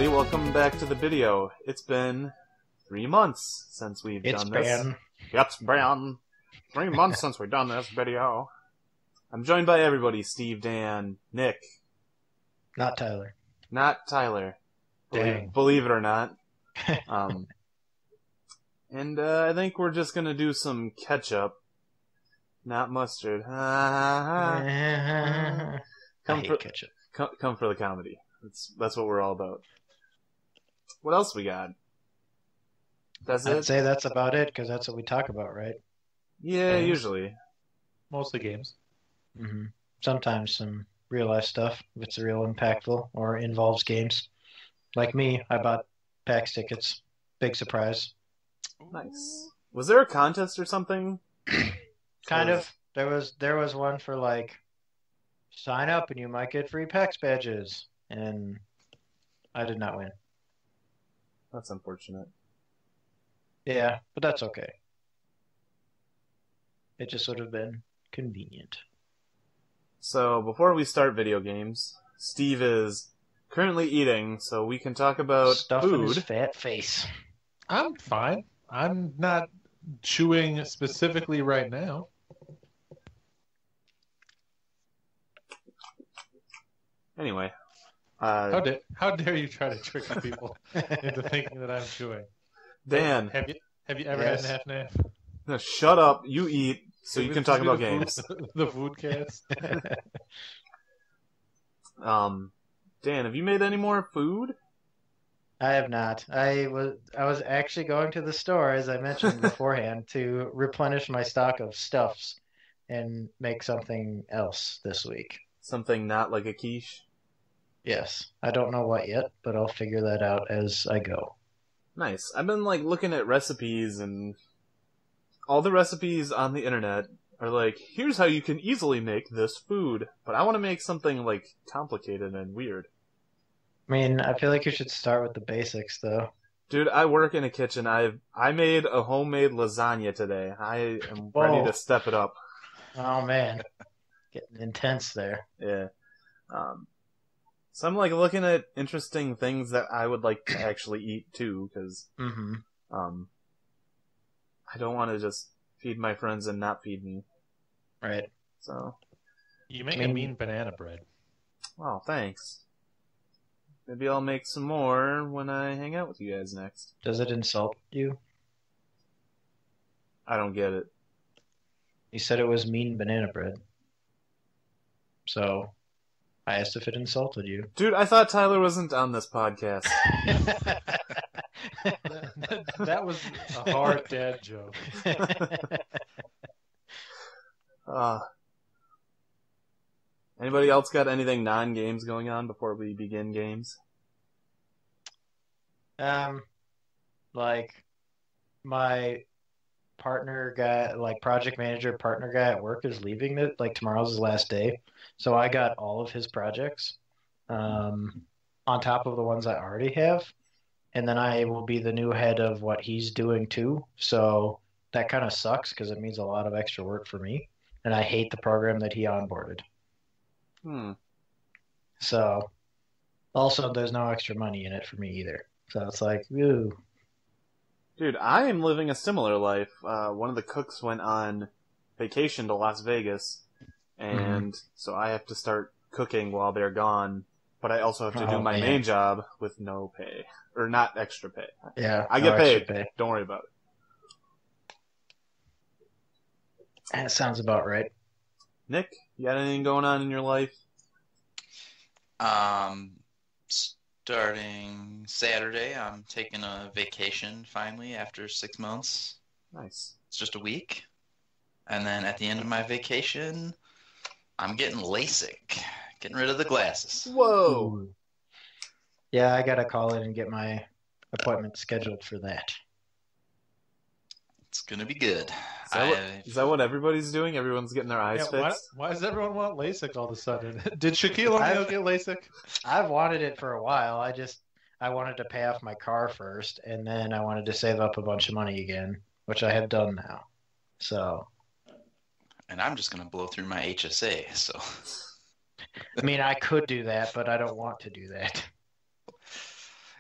Welcome back to the Bideo. It's been 3 months since we've done this. It's been 3 months since we've done this video. I'm joined by everybody: Steve, Dan, Nick. Not Tyler. Not Tyler. Dang. Believe it or not. And I think we're just gonna do some ketchup, not mustard. I hate ketchup. Come for the comedy. That's what we're all about. What else we got? I'd say that's about it, because that's what we talk about, right? Yeah, usually. Mostly games. Mm-hmm. Sometimes some real-life stuff, if it's real impactful, or involves games. Like me, I bought PAX tickets. Big surprise. Nice. Was there a contest or something? Kind of. There was one for, like, sign up and you might get free PAX badges. And I did not win. That's unfortunate. Yeah, but that's okay. It just would have been convenient. So, before we start video games, Steve is currently eating, so we can talk about Stuff food. in his fat face. I'm fine. I'm not chewing specifically right now. Anyway. How dare you try to trick people into thinking that I'm chewing? Dan. Have you ever had an half and half? No, shut up. You eat so you can talk about games. The food cast. Dan, have you made any more food? I have not. I was actually going to the store, as I mentioned beforehand, to replenish my stock of stuffs and make something else this week. Something not like a quiche? Yes. I don't know what yet, but I'll figure that out as I go. Nice. I've been looking at recipes, and all the recipes on the internet are like, here's how you can easily make this food. But I want to make something complicated and weird. I mean, I feel like you should start with the basics, though. Dude, I work in a kitchen. I made a homemade lasagna today. I am ready to step it up. Oh, man. Getting intense there. Yeah. So I'm looking at interesting things that I would like to actually eat too, because I don't want to just feed my friends and not feed me. Right. So you make a mean banana bread. Oh, thanks. Maybe I'll make some more when I hang out with you guys next. Does it insult you? I don't get it. You said it was mean banana bread. So I asked if it insulted you. Dude, I thought Tyler wasn't on this podcast. That was a hard dad joke. Anybody else got anything non-games going on before we begin games? My partner guy, project manager partner guy at work is leaving it. Tomorrow's his last day. So I got all of his projects on top of the ones I already have. And then I will be the new head of what he's doing too. So that kind of sucks because it means a lot of extra work for me. And I hate the program that he onboarded. So also there's no extra money in it for me either. So it's ooh. Dude, I am living a similar life. One of the cooks went on vacation to Las Vegas, and so I have to start cooking while they're gone, but I also have to do my main job with no pay. Or not extra pay. Yeah, I get paid. Don't worry about it. That sounds about right. Nick, you got anything going on in your life? Starting Saturday, I'm taking a vacation finally after 6 months. Nice. It's just a week. And then at the end of my vacation, I'm getting LASIK. Getting rid of the glasses. Whoa! Ooh. Yeah, I gotta call in and get my appointment scheduled for that. It's gonna be good. Is that what everybody's doing? Everyone's getting their eyes fixed? Why does everyone want LASIK all of a sudden? Did Shaquille O'Neal get LASIK? I've wanted it for a while. I wanted to pay off my car first, and then I wanted to save up a bunch of money again, which I have done now. So, And I'm just gonna blow through my HSA. So I mean, I could do that, but I don't want to do that.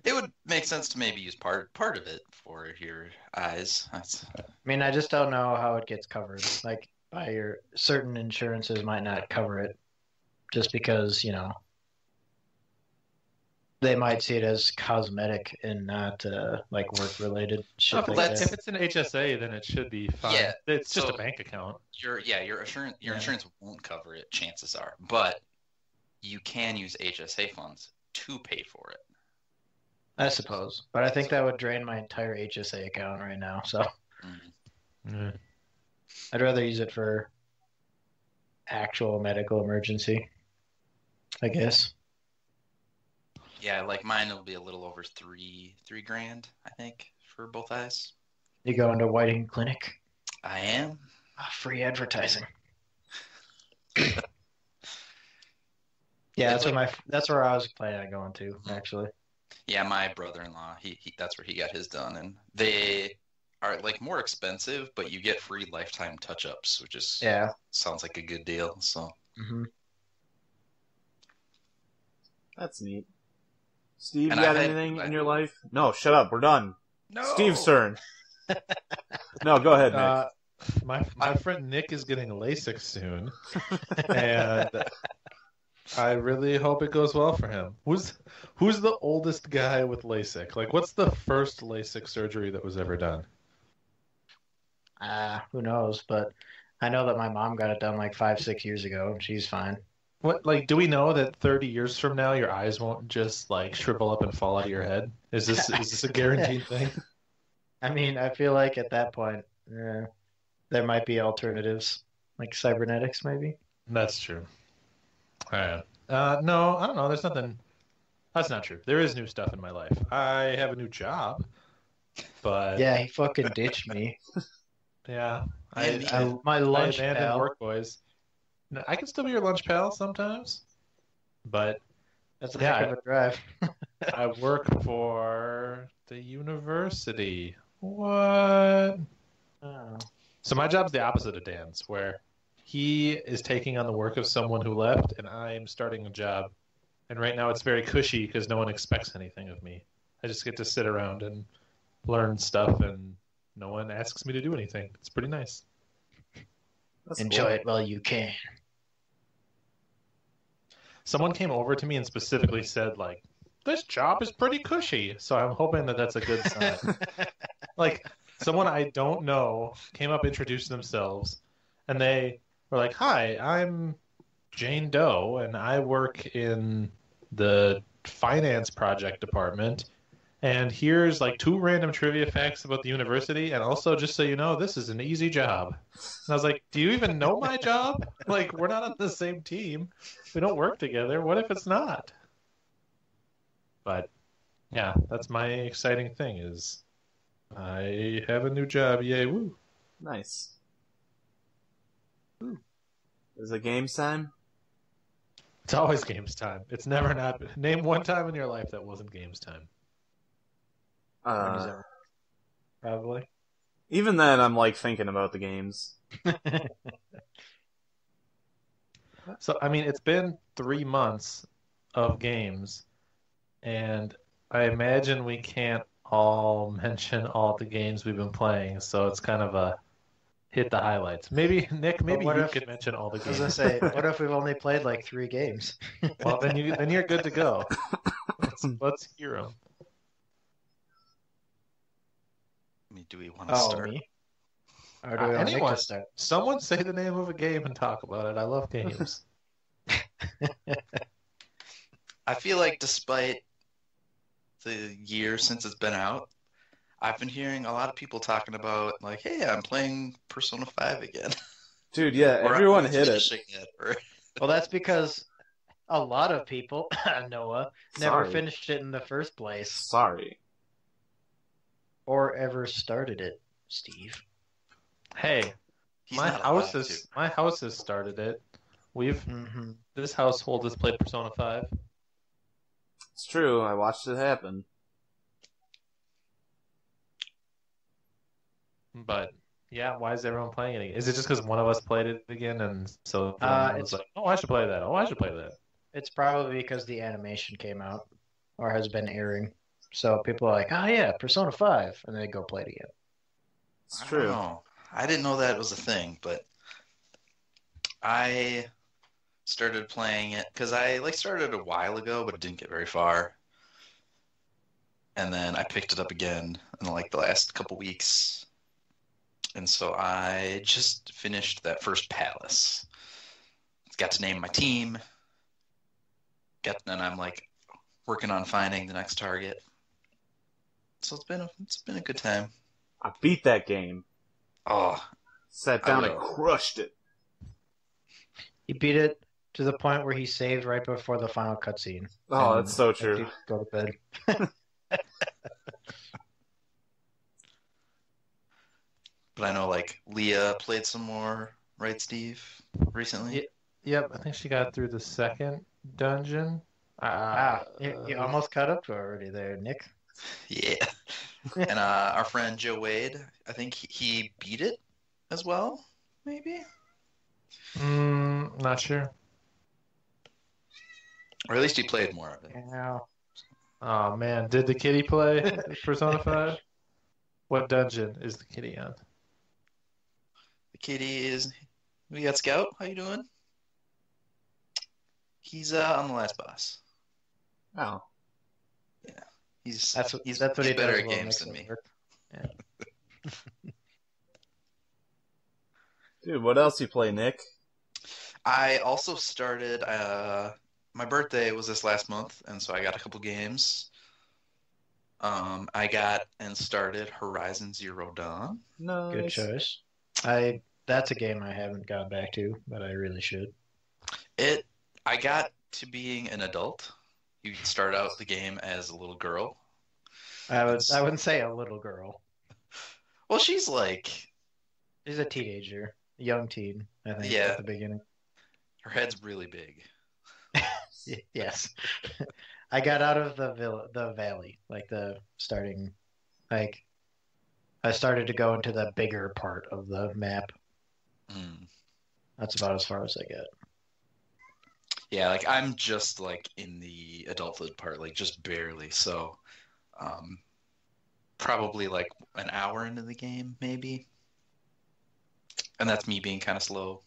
it would make sense to maybe use part of it for your eyes. I mean, I just don't know how it gets covered. Like, by your certain insurances might not cover it, just because they might see it as cosmetic and not like work related shit If like it's, that. if it's an HSA, then it should be fine. Yeah, It's just so- a bank account. Your insurance won't cover it, chances are, but you can use HSA funds to pay for it. I suppose, but I think that would drain my entire HSA account right now. So Yeah. I'd rather use it for actual medical emergency, I guess. Yeah, like mine will be a little over three grand, I think, for both eyes. You go into Whiting Clinic. I am. Free advertising. Yeah, that's where I was planning on going to, actually. Yeah, my brother-in-law, he that's where he got his done, and they are like more expensive, but you get free lifetime touch-ups, which is sounds like a good deal. So That's neat. Steve, And you got I had- anything in your life? No, shut up. We're done. no, Steve's turn. No, go ahead, Nick. My friend Nick is getting LASIK soon, and I really hope it goes well for him. Who's the oldest guy with LASIK? Like, what's the first LASIK surgery that was ever done? Who knows? But I know that my mom got it done like 5-6 years ago, and she's fine. What, like, do we know that 30 years from now your eyes won't just like shrivel up and fall out of your head? Is this a guaranteed thing? I mean, I feel like at that point, there might be alternatives, like cybernetics, maybe. That's true. No, I don't know. There's nothing. That's not true. There is new stuff in my life. I have a new job, but Yeah, he fucking ditched me. yeah, My I lunch abandoned pal. work, boys. No, I can still be your lunch pal sometimes, but That's a Yeah, heck of a drive. I work for the university. What? Oh. So my job's the opposite of Dan's, where he is taking on the work of someone who left, and I'm starting a job. And right now it's very cushy because no one expects anything of me. I just get to sit around and learn stuff, and no one asks me to do anything. It's pretty nice. That's Enjoy cool. it while you can. Someone came over to me and specifically said, like, this job is pretty cushy. So I'm hoping that that's a good sign. Like, someone I don't know came up, introduced themselves, and they were like, hi, I'm Jane Doe, and I work in the finance project department. And here's like 2 random trivia facts about the university, and also just so you know, this is an easy job. And I was like, do you even know my job? Like, we're not on the same team. We don't work together. What if it's not? But yeah, that's my exciting thing is I have a new job. Yay, woo. Nice. Is it games time? It's always games time. It's never not. Name one time in your life that wasn't games time. Probably. Even then, I'm like thinking about the games. So, I mean, it's been 3 months of games, and I imagine we can't all mention all the games we've been playing, so it's kind of a hit the highlights. Maybe, Nick, maybe what you if- could mention all the I was gonna games. say, what if we've only played like 3 games? Well, then you're good to go. Let's hear them. I mean, do we want to Oh, start? me? Or do we want Nick Anyone. to start? Someone say the name of a game and talk about it. I love games. I feel like despite the year since it's been out, I've been hearing a lot of people talking about like, hey, I'm playing Persona 5 again. Dude, yeah, Or I'm everyone hit it. finishing it. Or... Well, that's because a lot of people, Noah, never Sorry. finished it in the first place Sorry. or ever started it, Steve. Hey, He's my not house allowed has my house has started it. Mm-hmm. This household has played Persona 5. It's true, I watched it happen. But yeah, why is everyone playing it again? Is it just because one of us played it again, and so then it was like, oh, I should play that. Oh, I should play that. It's probably because the animation came out or has been airing. So people are like, oh yeah, Persona 5, and they go play it again. It's I don't true. know. I didn't know that was a thing, but I started playing it because I started a while ago, but it didn't get very far. And then I picked it up again in like the last couple weeks. And so I just finished that first palace. Got to name my team. And I'm like working on finding the next target. So it's been a good time. I beat that game. Oh, Sat down and crushed it. He beat it to the point where he saved right before the final cutscene. Oh, that's so true. Go to bed. but I know like Leah played some more, right, Steve, recently? Yep, I think she got through the second dungeon. You almost caught up to her already there, Nick. Yeah. And our friend Joe Wade, I think he beat it as well, maybe? Not sure. Or at least he played more of it. Yeah. Oh man, did the kitty play Persona 5? What dungeon is the kitty on? The kitty is... We got Scout. How you doing? He's on the last boss. Oh. Yeah. He's what he better does at well games next than to me. work. Yeah. Dude, what else you play, Nick? I also started... my birthday was this last month, and so I got a couple games. I got and started Horizon Zero Dawn. Nice. Good choice. That's a game I haven't got back to, but I really should. I got to being an adult. You start out the game as a little girl. I wouldn't say a little girl. Well, she's like... She's a teenager, a young teen, I think, Yeah. at the beginning. Her head's really big. Yes. I got out of the valley, like the starting, like I started to go into the bigger part of the map. That's about as far as I get. Yeah, like I'm just like in the adulthood part, like just barely. So, probably like an hour into the game, maybe. And that's me being kind of slow.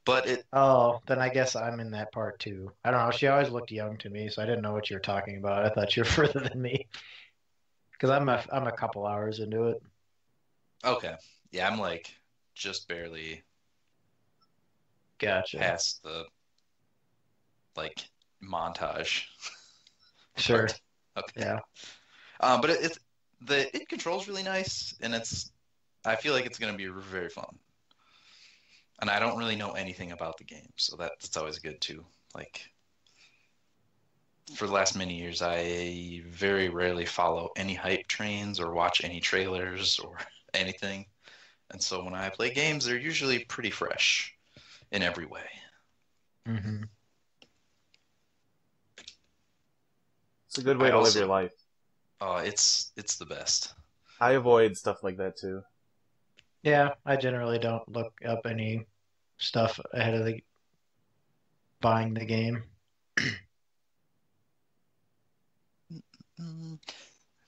But Oh, then I guess I'm in that part too. I don't know. She always looked young to me, so I didn't know what you were talking about. I thought you were further than me. Because I'm a couple hours into it. Okay. Yeah, I'm like just barely Gotcha. past the like montage. Sure. part. Okay. Yeah. But it controls really nice, and I feel like it's gonna be very fun. And I don't really know anything about the game, so that's always good too. Like for the last many years, I very rarely follow any hype trains or watch any trailers or anything. And so when I play games, they're usually pretty fresh in every way. Mm-hmm. It's a good way to live your life. Oh, it's the best. I avoid stuff like that too. Yeah, I generally don't look up any stuff ahead of buying the game. I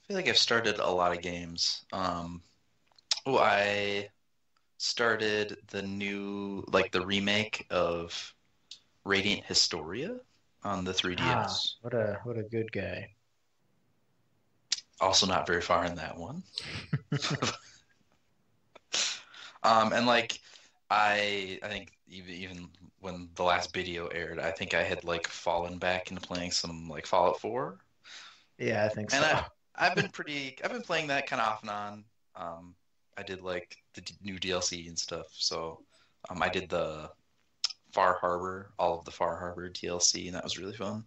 feel like I've started a lot of games. I started the remake of Radiant Historia on the 3DS. What a good guy. Also not very far in that one. And like I think even when the last Bideo aired, I think I had like fallen back into playing some like Fallout 4. Yeah, I think so. And I've been playing that kind of off and on. I did like the new DLC and stuff. So I did the Far Harbor, all of the Far Harbor DLC, and that was really fun.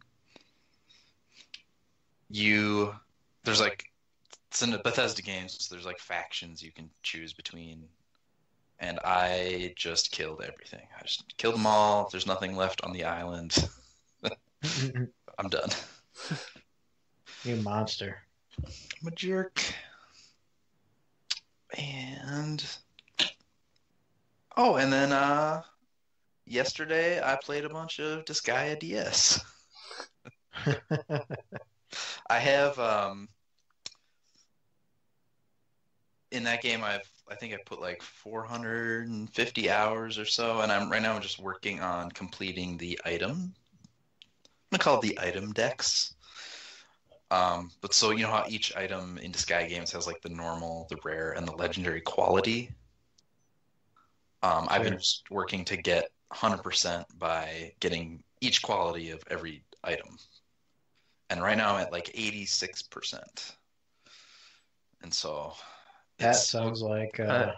There's like, it's in the Bethesda games, so there's like factions you can choose between. And I just killed everything. I just killed them all. There's nothing left on the island. I'm done. You monster. I'm a jerk. And And oh, and then yesterday I played a bunch of Disgaea DS. I have in that game I think I put like 450 hours or so, and I'm just working on completing the item. I'm gonna call it the item decks. But so you know how each item in Disgaea games has like the normal, the rare, and the legendary quality. I've been just working to get 100% by getting each quality of every item. And right now I'm at like 86%. And so that sounds like a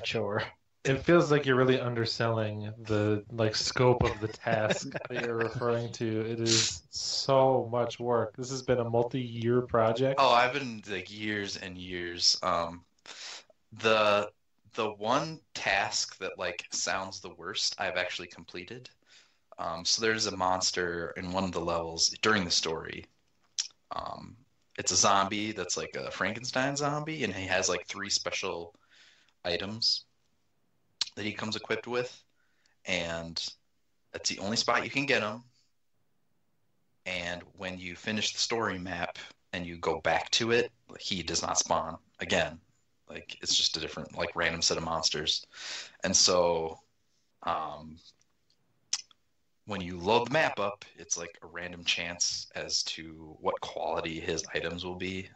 chore. It feels like you're really underselling the like scope of the task that you're referring to. It is so much work. This has been a multi-year project. Oh, I've been like years and years. The one task that like sounds the worst, I've actually completed. So there's a monster in one of the levels during the story. It's a zombie that's like a Frankenstein zombie, and he has like 3 special items that he comes equipped with, and that's the only spot you can get him. And when you finish the story map and you go back to it, he does not spawn again. Like it's just a different, like random set of monsters. And so, when you load the map up, it's like a random chance as to what quality his items will be.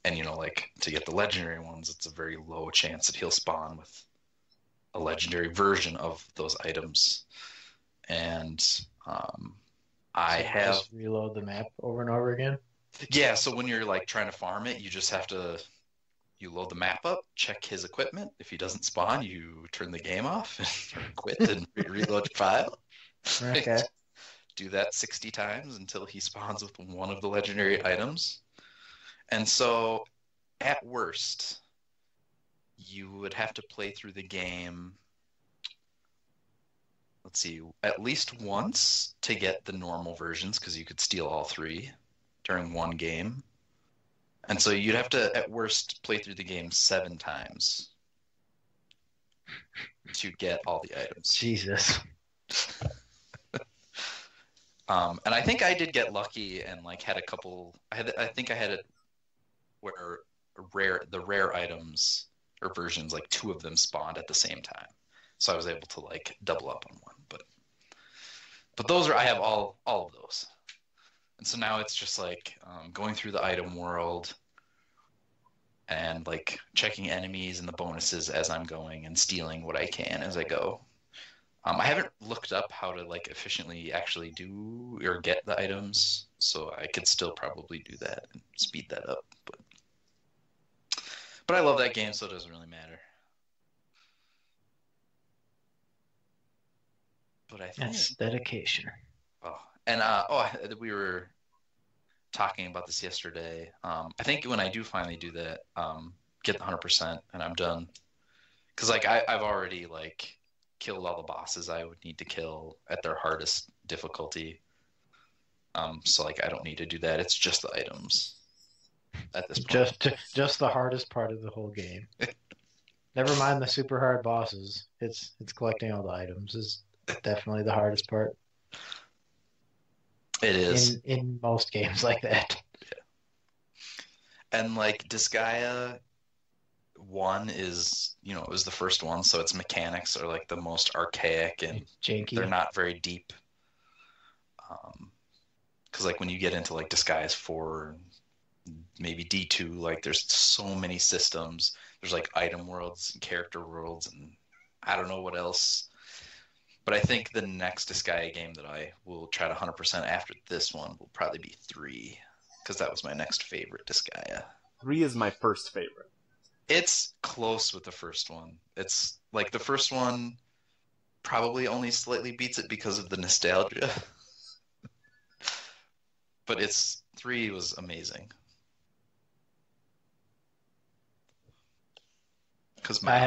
And you know, like to get the legendary ones, it's a very low chance that he'll spawn with a legendary version of those items. And I have just reload the map over and over again. Yeah, so when you're like trying to farm it, you just have to load the map up, check his equipment. If he doesn't spawn, you turn the game off and quit and reload your file. Okay. Do that 60 times until he spawns with one of the legendary items. And so at worst, you would have to play through the game, let's see, at least once to get the normal versions, because you could steal all 3 during one game. And so you'd have to, at worst, play through the game 7 times to get all the items. Jesus. And I think I did get lucky and like had a couple. I think I had it where the rare items or versions, like 2 of them spawned at the same time, so I was able to like double up on one. But those are, I have all of those, and so now it's just like going through the item world and like checking enemies and the bonuses as I'm going and stealing what I can as I go. I haven't looked up how to like efficiently actually do or get the items, so I could still probably do that and speed that up. But I love that game, so it doesn't really matter. But I think That's dedication. Oh, and we were talking about this yesterday. I think when I do finally do that, get the 100% and I'm done, because like I've already like killed all the bosses I would need to kill at their hardest difficulty. So like I don't need to do that. It's just the items at this point. Just the hardest part of the whole game. Never mind the super hard bosses. It's collecting all the items is definitely the hardest part. It is in most games like that. Yeah. And like Disgaea 1 is, you know, it was the first one, so its mechanics are like the most archaic and janky. They're not very deep. Because like when you get into like Disgaea 4, maybe D2, like there's so many systems. There's like item worlds and character worlds and I don't know what else. But I think the next Disgaea game that I will try to 100% after this one will probably be 3, because that was my next favorite Disgaea. 3 is my first favorite. It's close with the first one. It's like the first one probably only slightly beats it because of the nostalgia. But 3 was amazing. Because I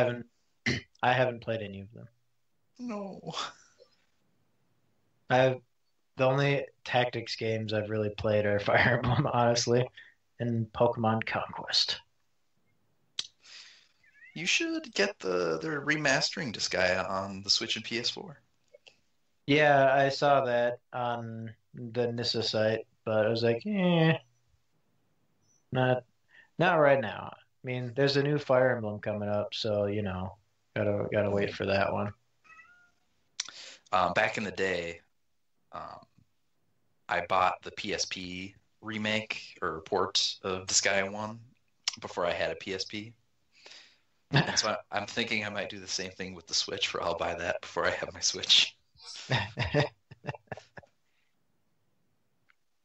haven't played any of them. No. The only tactics games I've really played are Fire Emblem, honestly, and Pokemon Conquest. You should get they're remastering Disgaea on the Switch and PS4. Yeah, I saw that on the Nissa site, but I was like, not not right now. I mean, there's a new Fire Emblem coming up, so gotta wait for that one. Back in the day, um, I bought the PSP remake or port of Disgaea 1 before I had a PSP. And so I'm thinking I might do the same thing with the Switch, where I'll buy that before I have my Switch.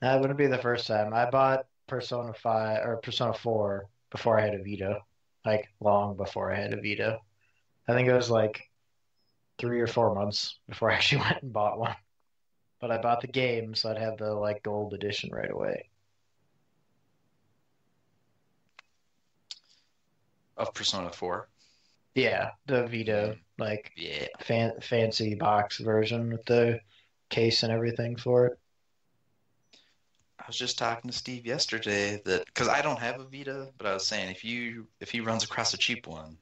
That wouldn't be the first time. I bought Persona 5 or Persona 4 before I had a Vita, like long before I had a Vita. I think it was like 3 or 4 months before I actually went and bought one. But I bought the game, so I'd have the like gold edition right away. Of Persona 4. Yeah, the Vita, like Yeah. fancy box version with the case and everything for it. I was just talking to Steve yesterday that because I don't have a Vita, but I was saying if he runs across a cheap one,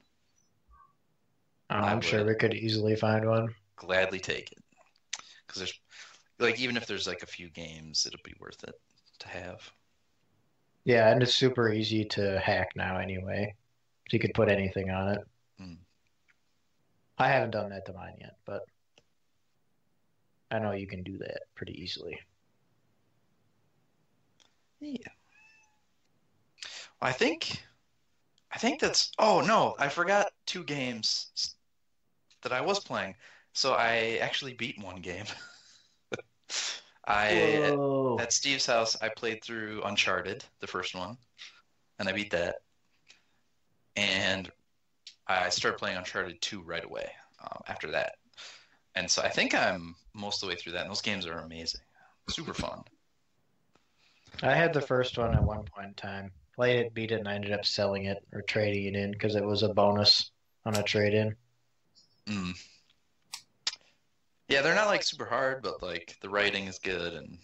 I'm sure we could easily find one. gladly take it. Because there's like even if there's like a few games, it'll be worth it to have. Yeah, and it's super easy to hack now anyway. So you could put anything on it. I haven't done that to mine yet, but I know you can do that pretty easily. Yeah. I think that's. Oh no, I forgot 2 games that I was playing. So I actually beat one game. Whoa. At Steve's house, I played through Uncharted, the first one, and I beat that. And I started playing Uncharted 2 right away after that. And so I think I'm most of the way through that, and those games are amazing. Super fun. I had the first one at one point in time. Played it, beat it, and I ended up selling it or trading it in because it was a bonus on a trade-in. Yeah, they're not like super hard, but like the writing is good and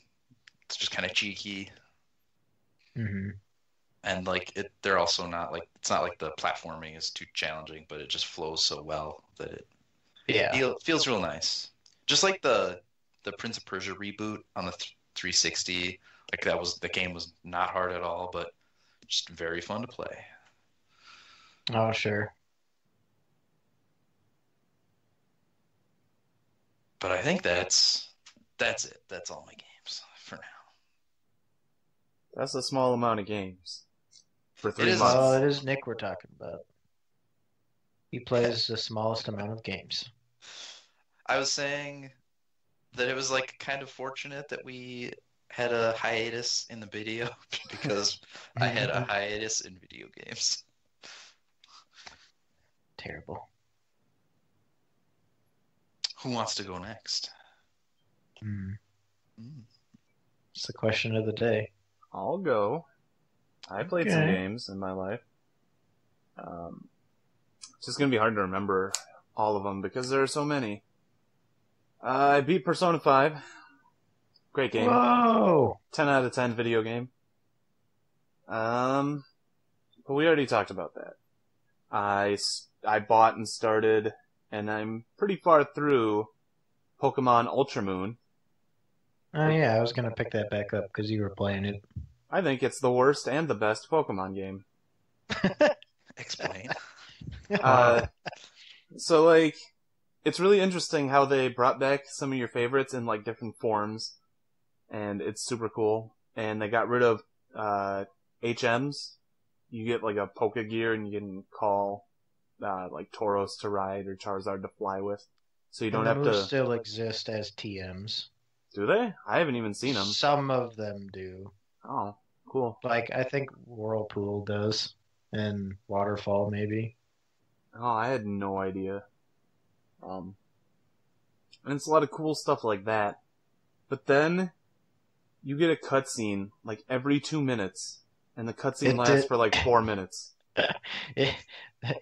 it's just kind of cheeky. Mm-hmm. And like they're also not like it's not like the platforming is too challenging, but it just flows so well that it feels real nice. Just like the Prince of Persia reboot on the 360, like the game was not hard at all, but just very fun to play. Oh, sure. But I think that's it. That's all my games for now. That's a small amount of games for 3 It is. months. Well, it is Nick we're talking about. He plays the smallest amount of games. I was saying that it was like kind of fortunate that we had a hiatus in the Bideo because I had a hiatus in video games. Terrible. Who wants to go next? It's the question of the day. I'll go. I played some games in my life. It's just going to be hard to remember all of them because there are so many. I beat Persona 5. Great game. Whoa! 10 out of 10 video game. But we already talked about that. I bought and started, and I'm pretty far through Pokemon Ultra Moon. Oh yeah, I was gonna pick that back up because you were playing it. I think it's the worst and the best Pokemon game. Explain. So like, it's really interesting how they brought back some of your favorites in like different forms, and it's super cool. And they got rid of HMs. You get like a Pokegear, and you can call like Tauros to ride or Charizard to fly with. So you don't have to. Still exist as TMs. Do they? I haven't even seen them. Some of them do. Oh, cool. Like I think Whirlpool does, and Waterfall maybe. Oh, I had no idea. And it's a lot of cool stuff like that. But then you get a cutscene like every 2 minutes, and the cutscene lasts for like 4 minutes.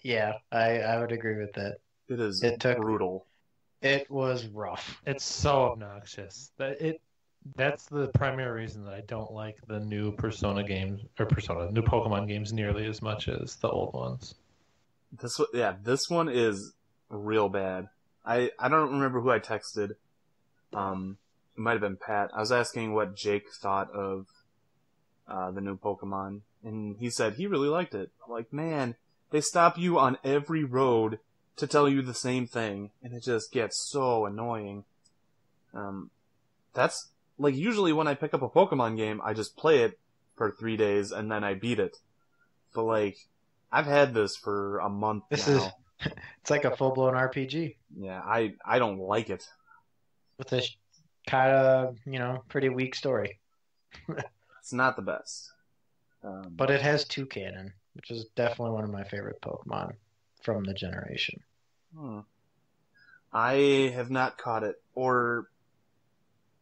Yeah, I would agree with that. It took brutal. It was rough. It's so obnoxious. That's the primary reason that I don't like the new new Pokemon games nearly as much as the old ones. This one is real bad. I don't remember who I texted. It might have been Pat. I was asking what Jake thought of the new Pokemon, and he said he really liked it. I'm like, man, they stop you on every road to tell you the same thing, and it just gets so annoying. That's like usually when I pick up a Pokemon game, I just play it for 3 days and then I beat it. But like, I've had this for a month now. It's like a full-blown RPG. Yeah, I don't like it. With a kind of, pretty weak story. It's not the best. But it has Toucannon, which is definitely one of my favorite Pokemon from the generation. I have not caught it, or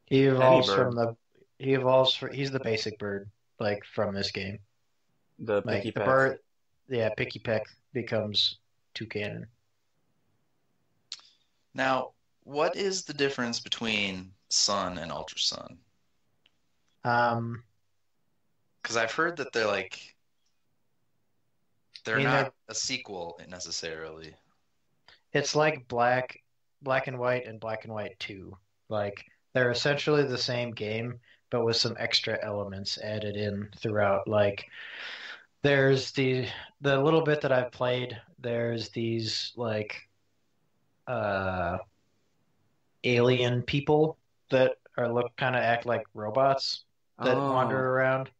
He evolves bird. he's the basic bird, like from this game. The Like Picky the Peck. bird, yeah, Picky Peck becomes Toucannon. Now, what is the difference between Sun and Ultra Sun? Um, Because I've heard that they're I mean, not a sequel necessarily. it's like black and white and Black and White 2. Like they're essentially the same game, but with some extra elements added in throughout. Like there's the little bit that I've played, there's these like alien people that kind of act like robots that wander around,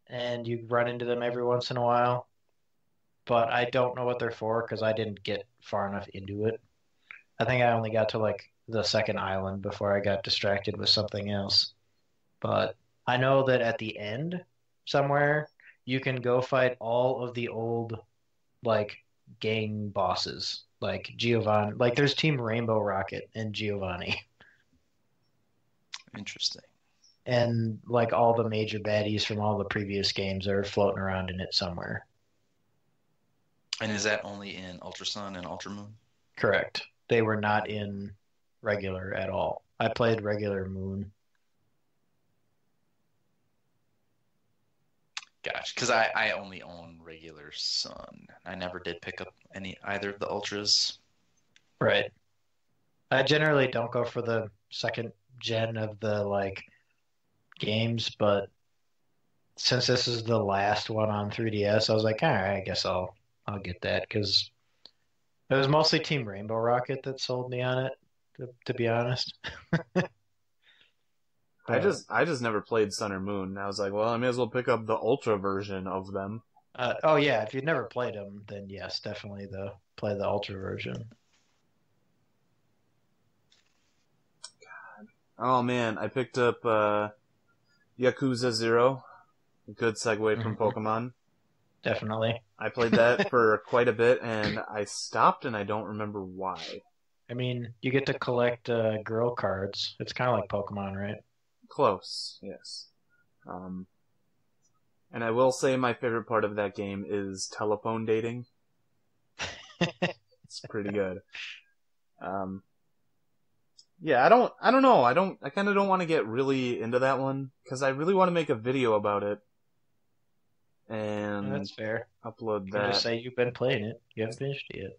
and you run into them every once in a while. But I don't know what they're for because I didn't get far enough into it. I think I only got to like the second island before I got distracted with something else. But I know that at the end, somewhere, you can go fight all of the old like gang bosses, like Giovanni. Like there's Team Rainbow Rocket and Giovanni, Interesting. and like all the major baddies from all the previous games are floating around in it somewhere. And is that only in Ultra Sun and Ultra Moon? Correct. They were not in regular at all. I played regular Moon. Gosh, because I only own regular Sun. I never did pick up either of the Ultras. Right. I generally don't go for the second gen of the like games, but since this is the last one on 3DS, I was like, all right, I guess I'll get that because it was mostly Team Rainbow Rocket that sold me on it, to be honest. I just never played Sun or Moon. I was like, well, I may as well pick up the Ultra version of them. Oh yeah, if you've never played them, then yes, definitely play the Ultra version. God. Oh man, I picked up Yakuza 0. Good segue from Pokemon. Definitely. I played that for quite a bit, and I stopped, and I don't remember why. I mean, you get to collect girl cards. It's kind of like Pokemon, right? Close, yes. And I will say my favorite part of that game is telephone dating. It's pretty good. Yeah, I don't know. I kind of don't want to get really into that one because I really want to make a video about it and That's fair. upload You can that. just say you've been playing it. You haven't finished it yet.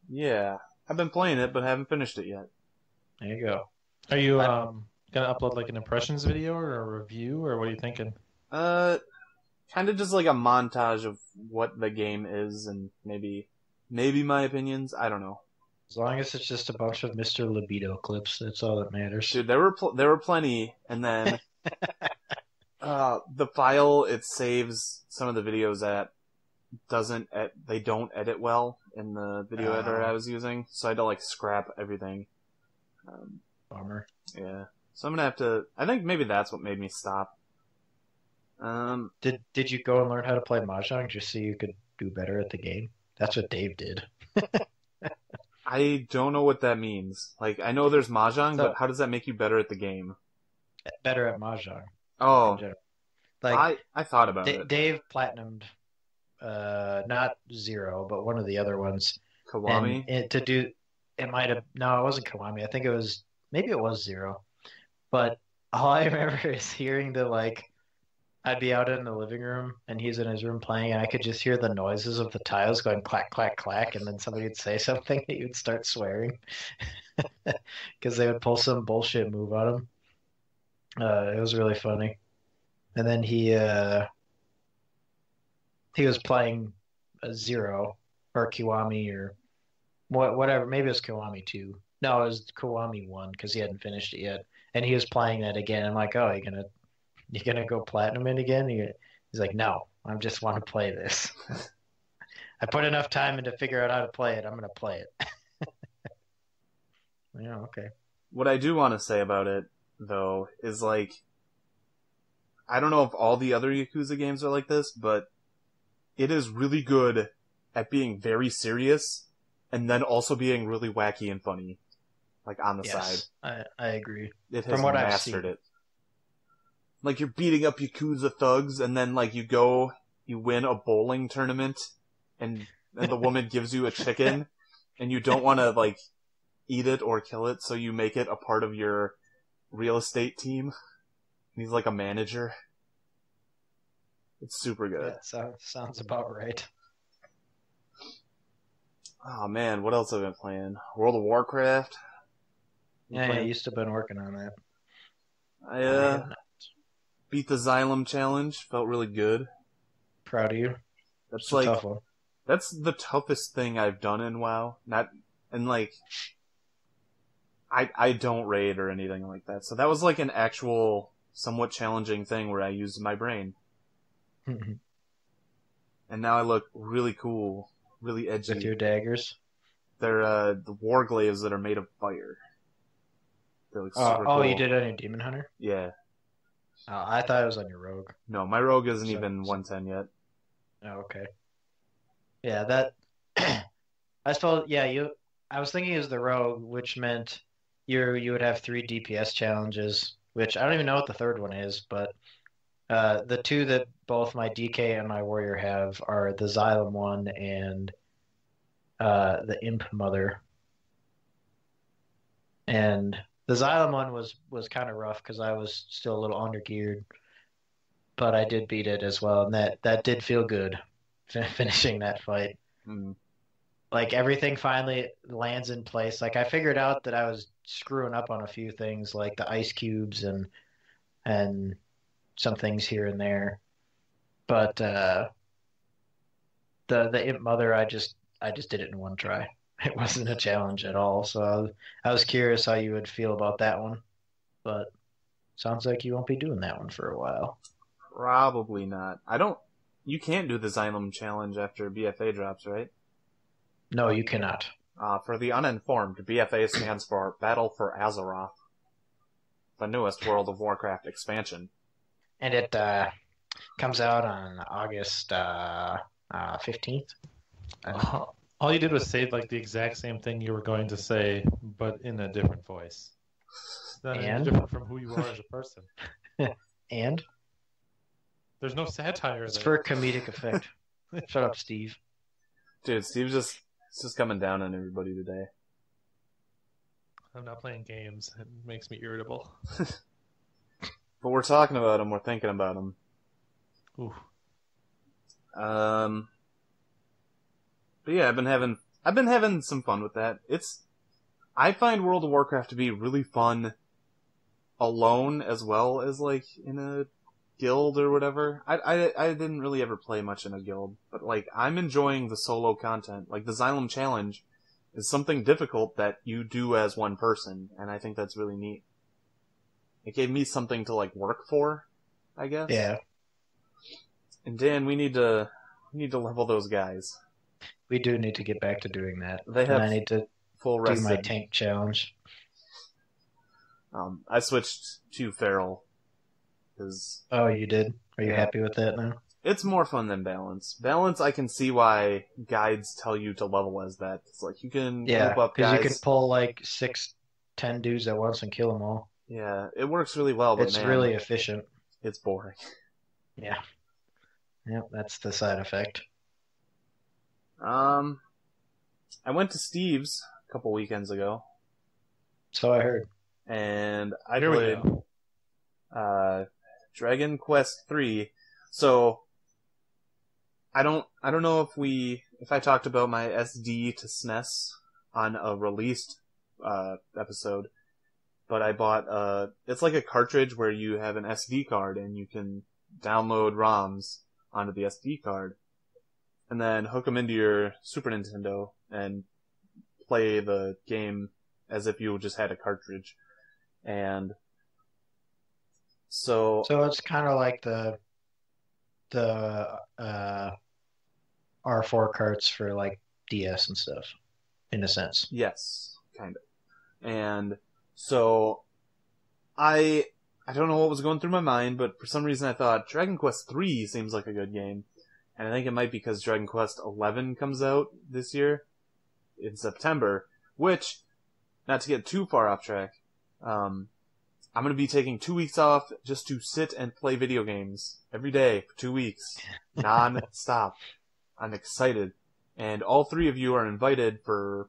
Yeah, I've been playing it, but haven't finished it yet. There you go. Are you gonna upload like an impressions video or a review, or what are you thinking? Kind of just like a montage of what the game is and maybe my opinions. I don't know. As long as it's just a bunch of Mr. Libido clips, that's all that matters. Dude, there were plenty, and then the file it saves some of the videos that they don't edit well in the video editor I was using, so I had to like scrap everything. Bummer. Yeah, so I'm gonna have to. I think maybe that's what made me stop. Did you go and learn how to play Mahjong just so you could do better at the game? That's what Dave did. I don't know what that means. Like, I know there's Mahjong, So- but how does that make you better at the game? Better at Mahjong. Oh, in general. Like I thought about it. Dave platinumed, not Zero, but one of the other ones. Kiwami? And it might have, no, it wasn't Kiwami. I think maybe it was Zero. But all I remember is hearing the like I'd be out in the living room and he's in his room playing, and I could just hear the noises of the tiles going clack, clack, clack, and then somebody would say something and you'd start swearing because they would pull some bullshit move on him. It was really funny. And then he was playing a Zero or Kiwami or whatever. Maybe it was Kiwami 2. No, it was Kiwami 1 because he hadn't finished it yet. And he was playing that again. I'm like, oh, you gonna go platinum it again? He's like, no, I just want to play this. I put enough time in to figure out how to play it. I'm gonna play it. Yeah, okay. What I do want to say about it, though, is like, I don't know if all the other Yakuza games are like this, but it is really good at being very serious and then also being really wacky and funny, like on the side. I agree. It has From what I've mastered seen. it. Like, you're beating up Yakuza thugs, and then, like, you win a bowling tournament, and the woman gives you a chicken, and you don't want to, like, eat it or kill it, so you make it a part of your real estate team. And he's like a manager. It's super good. That sounds about right. Oh man, what else have I been playing? World of Warcraft. Yeah, I used to have been working on that. I beat the Xylem challenge. Felt really good. Proud of you. That's It's like a tough one. that's the toughest thing I've done in WoW. I don't raid or anything like that. So that was like an actual somewhat challenging thing where I used my brain. And now I look really cool, really edgy. With your daggers. They're the warglaives that are made of fire. They look super Oh, cool. you did it on your Demon Hunter? Yeah. I thought it was on your Rogue. No, my rogue isn't even 110 yet. Oh, okay. Yeah, that. I suppose. Yeah, I was thinking it was the Rogue, which meant you would have 3 DPS challenges, which I don't even know what the third one is, but the 2 that both my DK and my Warrior have are the Xylem one and the Imp Mother. And the Xylem one was kind of rough because I was still a little undergeared, but I did beat it as well, and that did feel good, finishing that fight. Mm. Like everything finally lands in place. Like I figured out that I was screwing up on a few things, like the ice cubes and some things here and there. But the Imp Mother, I just did it in one try. It wasn't a challenge at all. So I was curious how you would feel about that one. But sounds like you won't be doing that one for a while. Probably not. You can't do the Xylem challenge after BFA drops, right? No, you cannot. For the uninformed, BFA stands for Battle for Azeroth, the newest World of Warcraft expansion. And it comes out on August 15th. All you did was say like the exact same thing you were going to say, but in a different voice. It's not any different from who you are as a person. And? There's no satire It's there. for comedic effect. Shut up, Steve. Dude, Steve's just coming down on everybody today. I'm not playing games. It makes me irritable. But we're talking about him. We're thinking about him. Ooh. But yeah, I've been having some fun with that. I find World of Warcraft to be really fun alone as well as like in a guild or whatever. I didn't really ever play much in a guild, but like I'm enjoying the solo content. Like the Xylem challenge is something difficult that you do as one person, and I think that's really neat. It gave me something to like work for, I guess. Yeah. And Dan, we need to level those guys. We do need to get back to doing that. They have and I need to full do rested. my tank challenge. I switched to Feral. Oh, you did? Are you Yeah. happy with that now? It's more fun than Balance. Balance, I can see why guides tell you to level as that. It's like you can Yeah, group up because guys. you can pull like 10 dudes at once and kill them all. Yeah, it works really well, but It's man, really efficient. it's boring. Yeah. Yep, that's the side effect. I went to Steve's a couple weekends ago, So I heard. and I Here we played go. Dragon Quest 3. So I don't know if I talked about my SD to SNES on a released episode, but I bought it's like a cartridge where you have an SD card and you can download ROMs onto the SD card and then hook them into your Super Nintendo and play the game as if you just had a cartridge. And so it's kind of like the R4 carts for like DS and stuff, in a sense. yes, kind of. And so I don't know what was going through my mind, but for some reason I thought Dragon Quest 3 seems like a good game. And I think it might be because Dragon Quest 11 comes out this year in September, which, not to get too far off track, I'm going to be taking 2 weeks off just to sit and play video games every day for 2 weeks, non-stop. I'm excited. And all 3 of you are invited for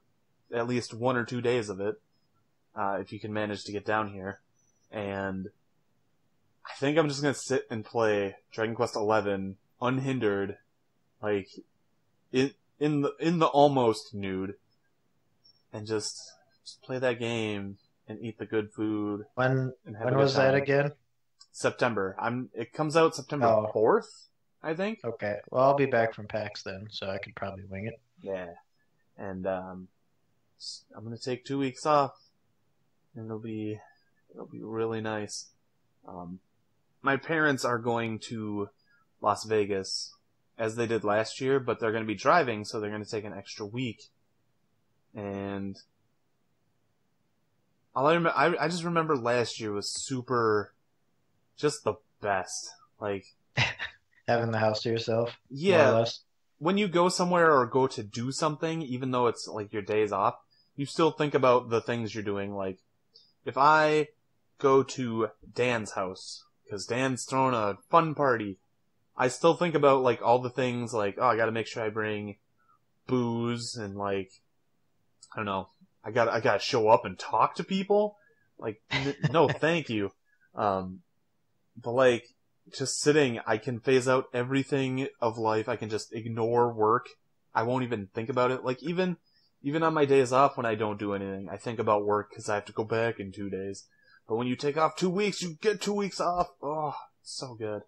at least 1 or 2 days of it, if you can manage to get down here. And I think I'm just going to sit and play Dragon Quest 11 unhindered, like, in the almost nude, and just play that game and eat the good food. When and have a good was that time. again? September. It comes out September 4th, I think. Okay. Well, I'll be back from PAX then, so I could probably wing it. Yeah. And I'm gonna take 2 weeks off, and it'll be really nice. My parents are going to Las Vegas as they did last year, but they're going to be driving, so they're going to take an extra week. And I just remember last year was just the best. Like, having the house to yourself. Yeah. More or less. When you go somewhere or go to do something, even though it's like your days off, you still think about the things you're doing. Like, if I go to Dan's house, because Dan's throwing a fun party, I still think about, like, all the things, like, oh, I gotta make sure I bring booze, and, like, I don't know, I gotta show up and talk to people. Like, no, thank you. But, like, just sitting, I can phase out everything of life. I can just ignore work. I won't even think about it. Like, even on my days off when I don't do anything, I think about work because I have to go back in 2 days. But when you take off 2 weeks, you get 2 weeks off. Oh, so good.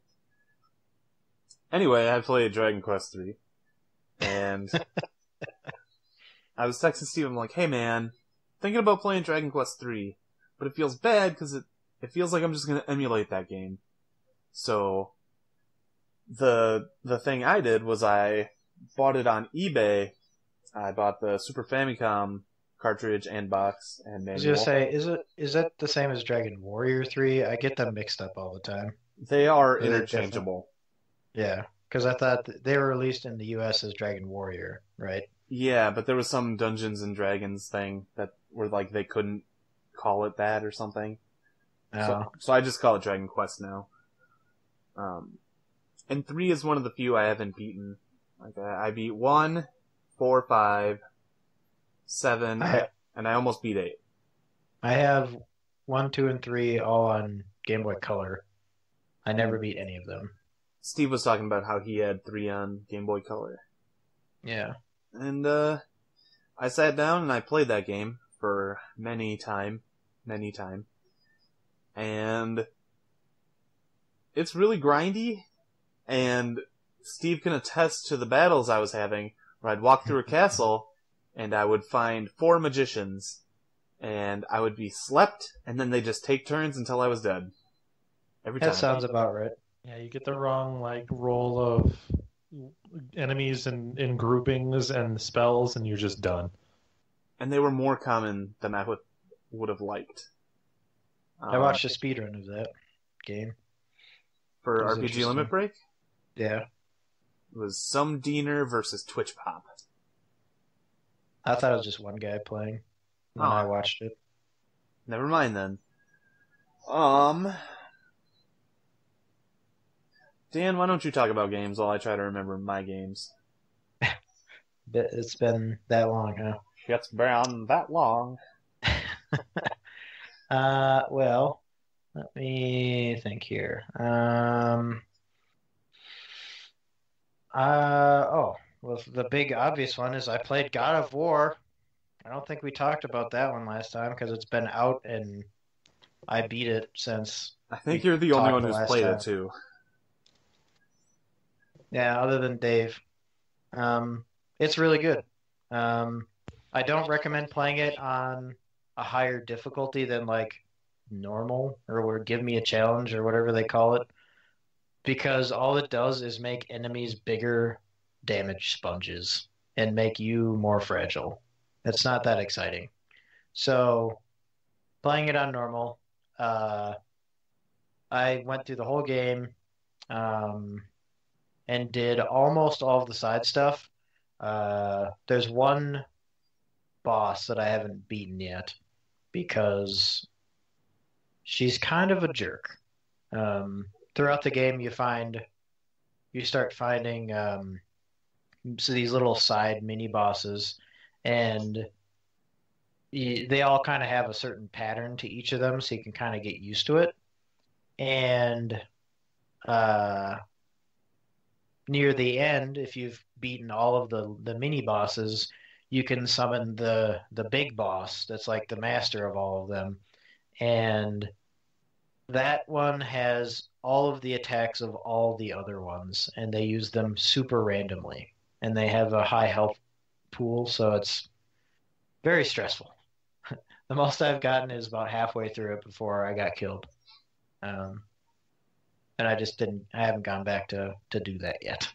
Anyway, I played Dragon Quest 3. And I was texting Steve, I'm like, hey man, thinking about playing Dragon Quest 3, but it feels bad because it feels like I'm just going to emulate that game. So, the thing I did was I bought it on eBay. I bought the Super Famicom cartridge and box and manual. I was gonna say, is it the same as Dragon Warrior 3? I get them mixed up all the time. They are interchangeable. Yeah, because I thought they were released in the US as Dragon Warrior, right? Yeah, but there was some Dungeons and Dragons thing that were like they couldn't call it that or something. Oh. So I just call it Dragon Quest now. And 3 is one of the few I haven't beaten. Like I beat 1, 4, 5, 7, and I almost beat 8. I have 1, 2, and 3 all on Game Boy Color. I never beat any of them. Steve was talking about how he had 3 on Game Boy Color. Yeah. And I sat down and I played that game for many time. And it's really grindy, and Steve can attest to the battles I was having, where I'd walk through a castle, and I would find 4 magicians, and I would be slept, and then they just take turns until I was dead. Every time. That sounds about right. Yeah, you get the wrong like roll of enemies in groupings and spells, and you're just done. And they were more common than I would have liked. I watched a speedrun of that game. For It was RPG Limit Break? Yeah. It was Some Diener versus Twitch Pop. I thought it was just one guy playing when I watched it. Never mind then. Dan, why don't you talk about games while I try to remember my games? It's been that long, huh? It's been that long. Well, Let me think here. Well, the big obvious one is I played God of War. I don't think we talked about that one last time because it's been out and I beat it since I think we you're the only talked one the who's last played time. it too. Yeah, other than Dave. It's really good. I don't recommend playing it on a higher difficulty than like normal or give me a challenge or whatever they call it, because all it does is make enemies bigger damage sponges and make you more fragile. It's not that exciting. So playing it on normal, uh, I went through the whole game, um, and did almost all of the side stuff. There's one boss that I haven't beaten yet because she's kind of a jerk. Throughout the game, you start finding so these little side mini bosses, and they all kind of have a certain pattern to each of them, so you can kind of get used to it. And uh, near the end, if you've beaten all of the mini bosses, you can summon the big boss that's like the master of all of them. And that one has all of the attacks of all the other ones, and they use them super randomly. And they have a high health pool, so it's very stressful. The most I've gotten is about halfway through it before I got killed. Um, and I haven't gone back to do that yet.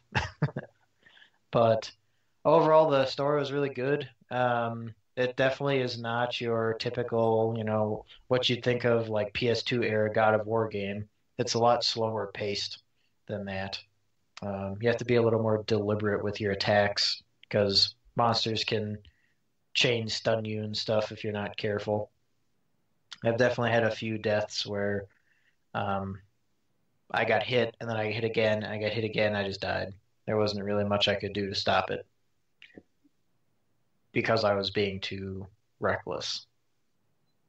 But overall, the story was really good. It definitely is not your typical, what you'd think of like PS2 era God of War game. It's a lot slower paced than that. You have to be a little more deliberate with your attacks because monsters can chain stun you and stuff if you're not careful. I've definitely had a few deaths where um, I got hit and then I hit again and I got hit again and I just died. There wasn't really much I could do to stop it because I was being too reckless.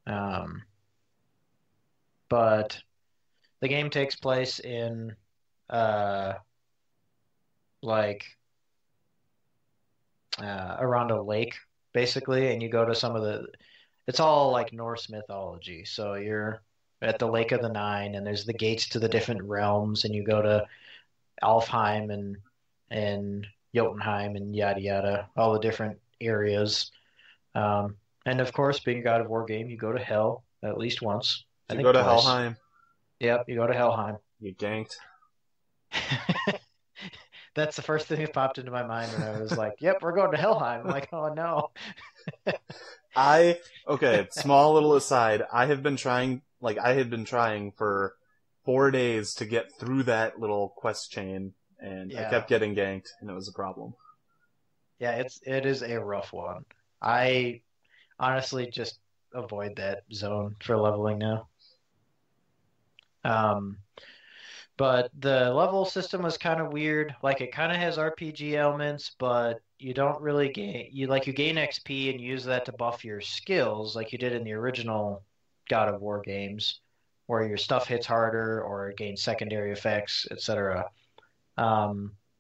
Um, but the game takes place in uh, like around a lake, basically, and you go to some of the. It's all like Norse mythology. So you're at the Lake of the Nine, and there's the gates to the different realms, and you go to Alfheim and Jotunheim and yada yada, all the different areas. And of course, being a God of War game, you go to Hell at least once. I Did you think go to twice. Helheim? Yep, you go to Helheim. You ganked. That's the first thing that popped into my mind when I was like, "Yep, we're going to Helheim." I'm like, "Oh no." Okay, small little aside. I had been trying for 4 days to get through that little quest chain, and I Yeah. kept getting ganked, and it was a problem. Yeah, it is a rough one. I honestly just avoid that zone for leveling now. Um, but the level system was kind of weird. Like it kind of has RPG elements, but you don't really you gain XP and use that to buff your skills like you did in the original God of War games, where your stuff hits harder or gains secondary effects, etc.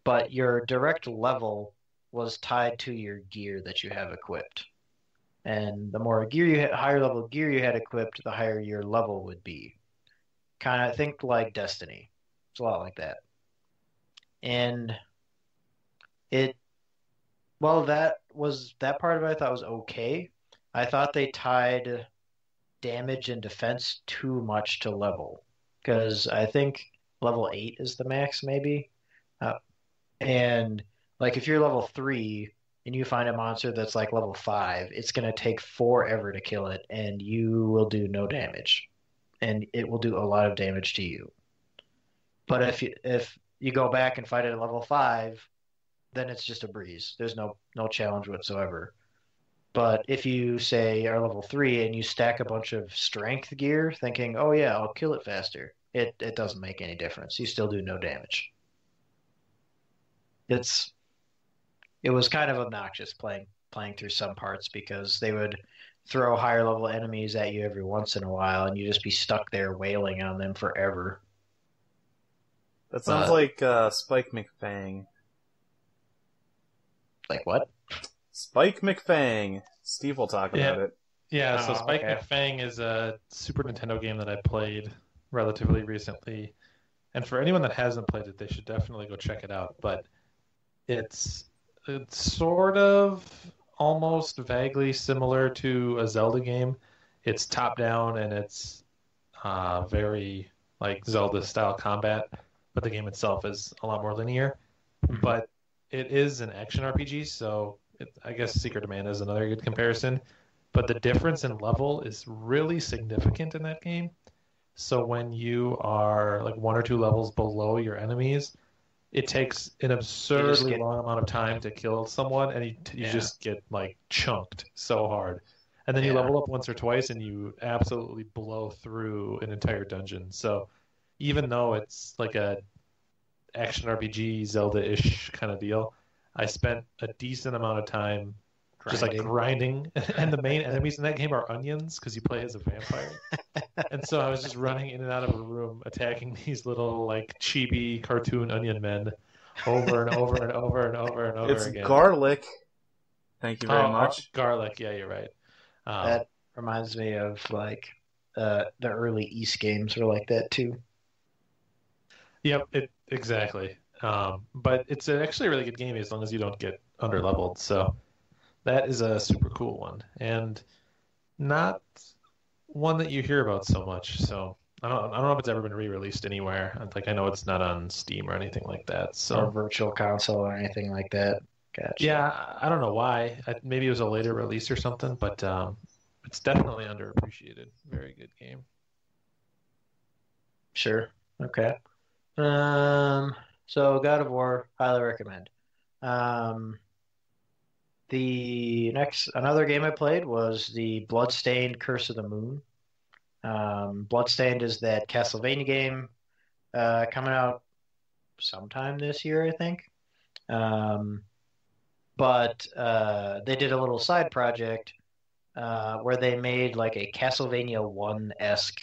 But your direct level was tied to your gear that you have equipped. And the more higher level gear you had equipped, the higher your level would be. Kind of think like Destiny. It's a lot like that. And it, well, that part of it I thought was okay. I thought they tied damage and defense too much to level because I think level 8 is the max, maybe. And like if you're level 3 and you find a monster that's like level 5, it's going to take forever to kill it and you will do no damage. And it will do a lot of damage to you. But if you go back and fight it at level 5, then it's just a breeze. There's no challenge whatsoever. But if you say are level 3 and you stack a bunch of strength gear thinking, "Oh yeah, I'll kill it faster." It doesn't make any difference. You still do no damage. It was kind of obnoxious playing through some parts because they would throw higher level enemies at you every once in a while, and you just be stuck there wailing on them forever. That sounds But like Spike McFang. like what? Spike McFang. Steve will talk about it. Yeah, so Oh, Spike okay. McFang is a Super Nintendo game that I played relatively recently. And for anyone that hasn't played it, they should definitely go check it out. But it's sort of almost vaguely similar to a Zelda game. It's top down and it's very like Zelda style combat, but the game itself is a lot more linear. But it is an action RPG, so I guess Secret of Mana is another good comparison. But the difference in level is really significant in that game. So when you are like one or two levels below your enemies, it takes an absurdly get- long amount of time to kill someone, and you Yeah. just get like chunked so hard. And then you Yeah. level up once or twice, and you absolutely blow through an entire dungeon. So even though it's like a action RPG Zelda-ish kind of deal, I spent a decent amount of time just like grinding. And the main enemies in that game are onions because you play as a vampire. And so I was just running in and out of a room attacking these little like chibi cartoon onion men over and over and over and over and over It's again. garlic. Thank you very Oh, much. garlic. Yeah, you're right. That reminds me of like the early East games were like that too. Yep, exactly. But it's actually a really good game as long as you don't get underleveled. So that is a super cool one, and not one that you hear about so much. So I don't know if it's ever been re-released anywhere. Like I know it's not on Steam or anything like that. Or So virtual console or anything like that. Gotcha. yeah, I don't know why. Maybe it was a later release or something, but it's definitely underappreciated. Very good game. Sure. Okay. So God of War, highly recommend. Um, another game I played was the Bloodstained Curse of the Moon. Bloodstained is that Castlevania game coming out sometime this year, I think. But they did a little side project where they made like a Castlevania 1-esque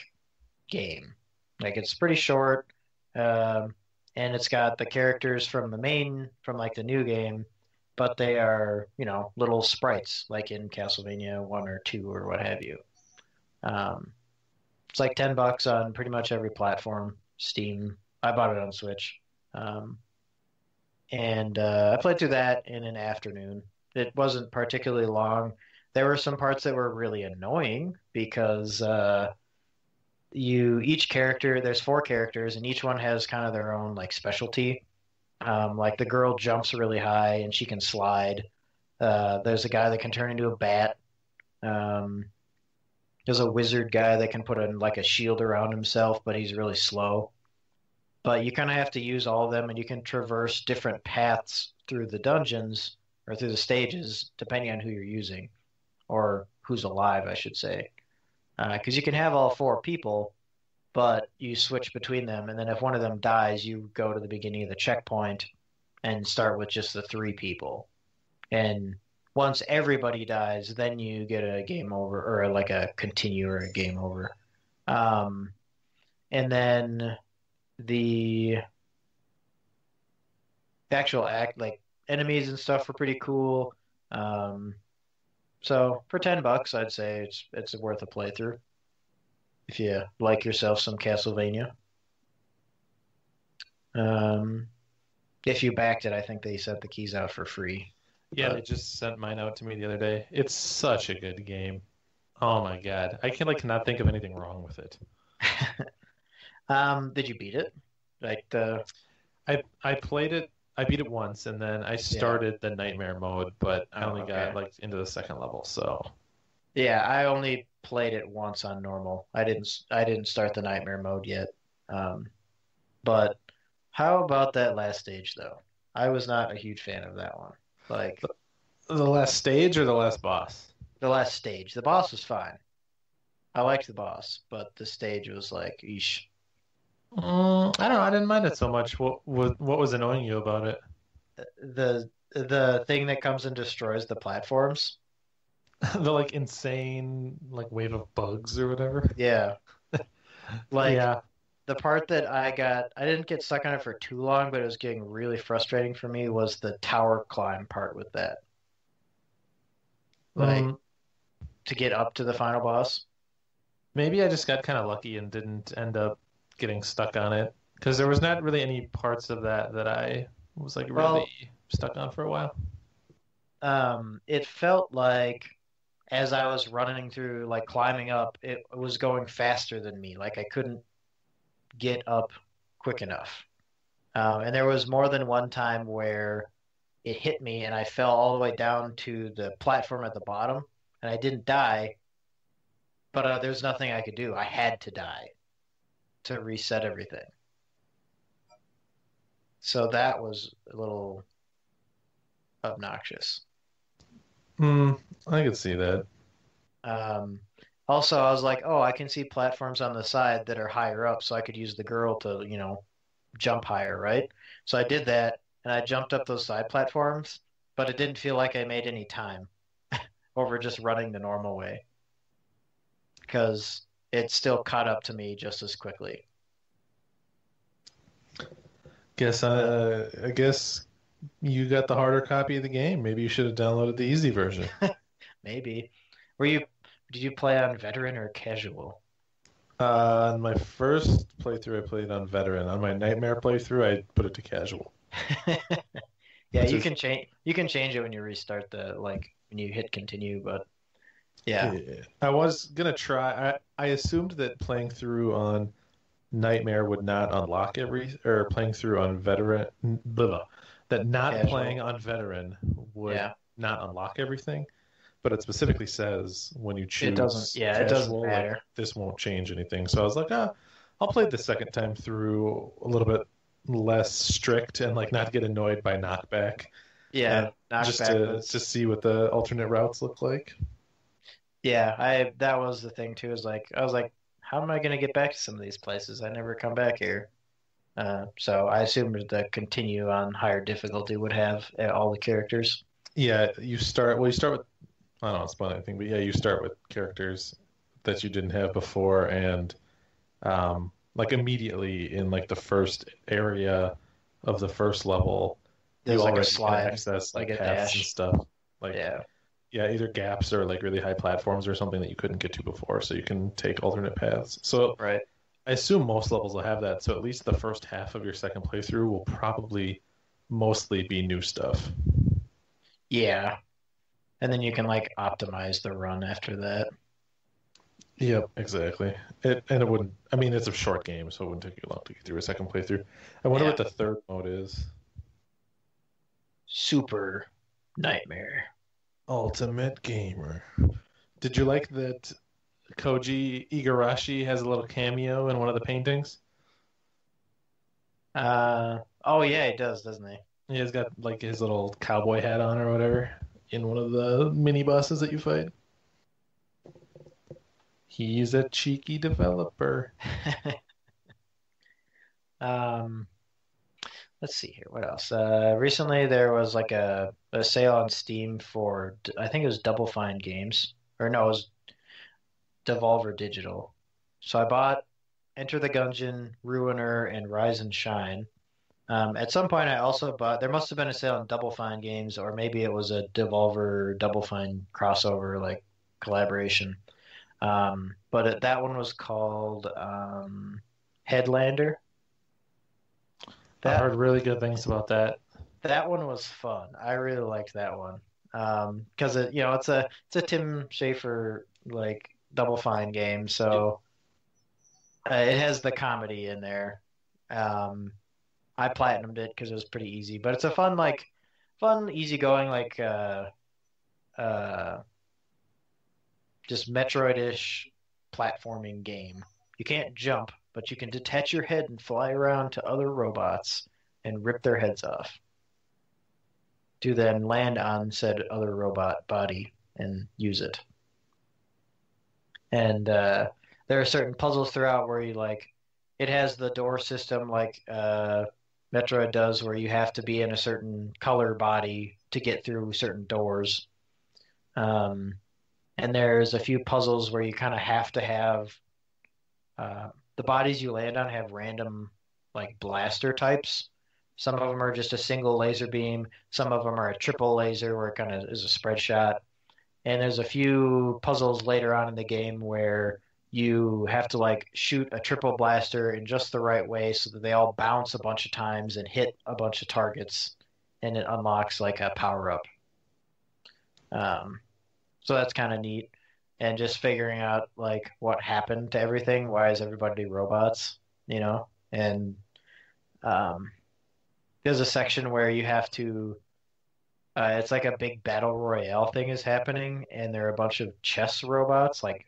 game. Like it's pretty short, and it's got the characters from like the new game, but they are, little sprites like in Castlevania 1 or 2 or what have you. It's like $10 on pretty much every platform. Steam. I bought it on Switch. And I played through that in an afternoon. It wasn't particularly long. There were some parts that were really annoying because each character, there's 4 characters, and each one has kind of their own like specialty. Like the girl jumps really high and she can slide. There's a guy that can turn into a bat. There's a wizard guy that can put like a shield around himself, but he's really slow. But you kind of have to use all of them, and you can traverse different paths through the dungeons or through the stages, depending on who you're using, or who's alive, I should say. Because you can have all 4 people, but you switch between them, and then if one of them dies, you go to the beginning of the checkpoint and start with just the 3 people. And once everybody dies, then you get a game over, or like a continue or a game over. And then the actual like enemies and stuff were pretty cool. So for $10, I'd say it's worth a playthrough if you like yourself some Castlevania. If you backed it, I think they sent the keys out for free. Yeah, they just sent mine out to me the other day. It's such a good game. Oh my God. I cannot think of anything wrong with it. Did you beat it? Like I played it. I beat it once, and then I started the nightmare mode, but I only got like into the second level. So yeah, I only played it once on normal. I didn't start the nightmare mode yet. But how about that last stage though? I was not a huge fan of that one. Like the last stage or the last boss? The last stage. The boss was fine. I liked the boss, but the stage was like, eesh. I don't know. I didn't mind it so much. What was annoying you about it? The thing that comes and destroys the platforms. the like insane like wave of bugs or whatever. Yeah. Like Yeah. the part that I didn't get stuck on it for too long, but it was getting really frustrating for me was the tower climb part with that. Like Mm, to get up to the final boss. maybe I just got kind of lucky and didn't end up getting stuck on it because there was not really any parts of that that I was like really Well, stuck on for a while. it felt like as I was running through, like climbing up, it was going faster than me. Like I couldn't get up quick enough. And there was more than one time where it hit me and I fell all the way down to the platform at the bottom and I didn't die, but there's nothing I could do. I had to die to reset everything. So that was a little obnoxious. I could see that. Um, Also, I was like, oh, I can see platforms on the side that are higher up, so I could use the girl to, jump higher, right? So I did that, and I jumped up those side platforms, but it didn't feel like I made any time over just running the normal way because it still caught up to me just as quickly. I guess you got the harder copy of the game. Maybe you should have downloaded the easy version. Maybe. Were you, did you play on veteran or casual? On my first playthrough, I played on veteran. On my nightmare playthrough, I put it to casual. Yeah, Which you is can change it when you restart when you hit continue, but yeah. yeah. I was gonna try. I assumed that playing through on nightmare would not unlock or playing through on veteran, blah, blah, that not playing Casual. on veteran would Yeah. not unlock everything. But it specifically says when you choose It doesn't casual, like matter. this won't change anything. So I was like, I'll play the second time through a little bit less strict and like not get annoyed by knockback Yeah, and just knockback to was see what the alternate routes look like. yeah, I that was the thing too, is like I was like, how am I gonna get back to some of these places? I never come back here. So I assumed the continue on higher difficulty would have all the characters. Yeah, you start with, I don't know, spoil anything, but yeah, you start with characters that you didn't have before, and like immediately in like the first area of the first level, There's you like a already can slide, access like like a paths and dash. stuff. Like Yeah. yeah, either gaps or like really high platforms or something that you couldn't get to before, so you can take alternate paths. So Right. I assume most levels will have that. So at least the first half of your second playthrough will probably mostly be new stuff. Yeah. And then you can like optimize the run after that. Yep, exactly. It wouldn't. I mean, it's a short game, so it wouldn't take you long to get through a second playthrough. I wonder Yeah. what the third mode is. Super nightmare. Ultimate Gamer. Did you like that Koji Igarashi has a little cameo in one of the paintings? Oh yeah, he does, doesn't he? He's got like his little cowboy hat on or whatever in one of the mini bosses that you fight. He's a cheeky developer. Um, let's see here. What else? Recently there was like a sale on Steam for I think it was Double Fine Games, or no, it was Devolver Digital. So I bought Enter the Gungeon, Ruiner, and Rise and Shine. At some point, I also bought. There must have been a sale on Double Fine Games, or maybe it was a Devolver Double Fine crossover, like collaboration. But that one was called Headlander. I've That heard really good things about that. that one was fun. I really liked that one. Because it's a Tim Schafer like Double Fine game, so it has the comedy in there. Um, I platinumed it because it was pretty easy, but it's a fun, easygoing uh, just Metroid-ish platforming game. You can't jump, but you can detach your head and fly around to other robots and rip their heads off to then land on said other robot body and use it. And there are certain puzzles throughout where it has the door system like Metroid does, where you have to be in a certain color body to get through certain doors. Um, And there's a few puzzles where you kind of have to have the bodies you land on have random like blaster types. Some of them are just a single laser beam. Some of them are a triple laser where it kind of is a spread shot. And there's a few puzzles later on in the game where you have to like shoot a triple blaster in just the right way so that they all bounce a bunch of times and hit a bunch of targets, and it unlocks like a power up. Um, so that's kind of neat. And just figuring out like what happened to everything. Why is everybody robots? You know? And um, there's a section where you have to it's like a big battle royale thing is happening, and there are a bunch of chess robots, like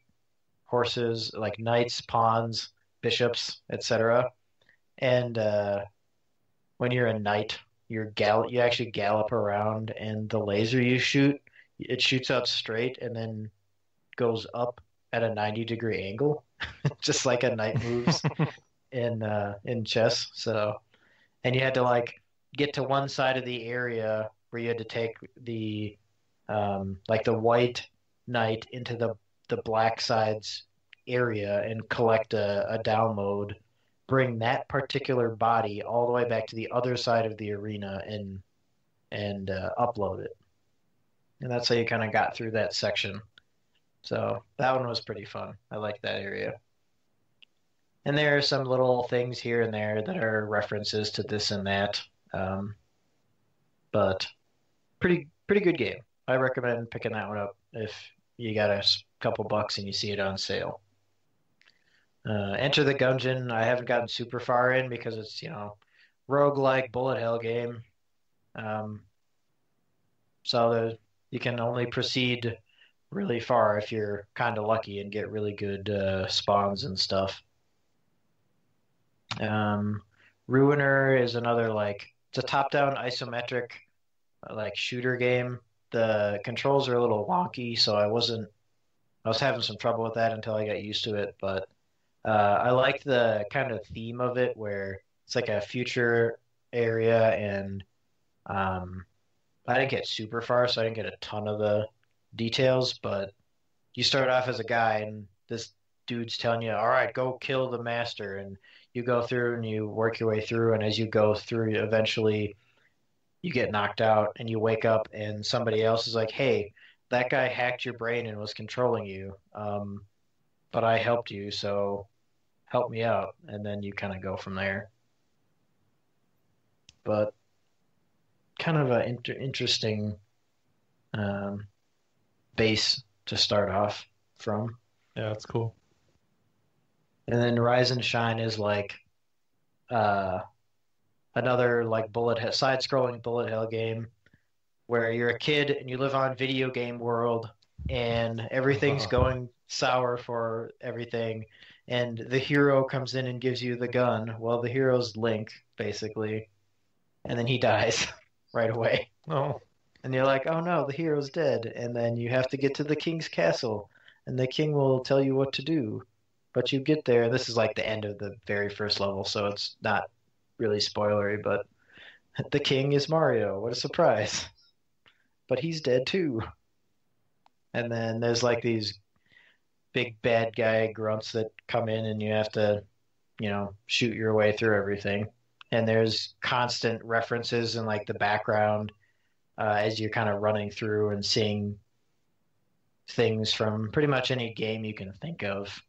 horses, like knights, pawns, bishops, etc. And when you're a knight, you actually gallop around, and the laser you shoot, it shoots out straight and then goes up at a 90-degree angle, just like a knight moves in chess. So, and you had to like get to one side of the area where you had to take the like the white knight into the black side's area and collect a download, bring that particular body all the way back to the other side of the arena and upload it. And that's how you kind of got through that section. So that one was pretty fun. I like that area. And there are some little things here and there that are references to this and that. But pretty good game. I recommend picking that one up if you got a couple bucks and you see it on sale. Enter the Gungeon, I haven't gotten super far in because it's, roguelike bullet hell game. So you can only proceed really far if you're kind of lucky and get really good spawns and stuff. Ruiner is another it's a top-down isometric like shooter game. The controls are a little wonky, so I was having some trouble with that until I got used to it. But I like the kind of theme of it where it's like a future area, and I didn't get super far, so I didn't get a ton of the details. But you start off as a guy, and this dude's telling you, all right, go kill the master. And you go through and you work your way through. And as you go through, eventually you get knocked out and you wake up and somebody else is like, hey, that guy hacked your brain and was controlling you. But I helped you, so help me out. And then you kind of go from there. But kind of an interesting base to start off from. Yeah, that's cool. And then Rise and Shine is another side-scrolling bullet hell game where you're a kid and you live on video game world and everything's going sour for everything, and the hero comes in and gives you the gun. Well, the hero's Link, basically, and then he dies right away. Oh. And you're like, oh no, the hero's dead. And then you have to get to the king's castle, and the king will tell you what to do. But you get there, this is like the end of the very first level, so it's not really spoilery, but the king is Mario. What a surprise. But he's dead too. And then there's like these big bad guy grunts that come in and you have to, shoot your way through everything. And there's constant references in like the background as you're kind of running through and seeing things from pretty much any game you can think of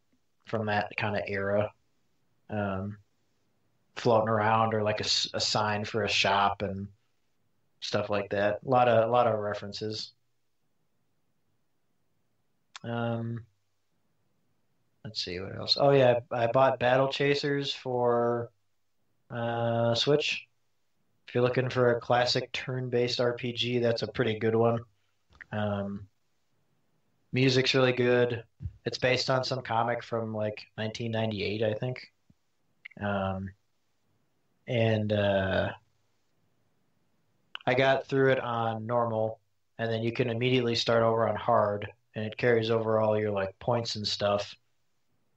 from that kind of era. Floating around, or like a sign for a shop and stuff like that. A lot of references. Let's see what else. Oh yeah, I bought Battle Chasers for Switch. If you're looking for a classic turn-based RPG, that's a pretty good one. Music's really good. It's based on some comic from like 1998, I think. And I got through it on normal, and then you can immediately start over on hard, and it carries over all your like points and stuff.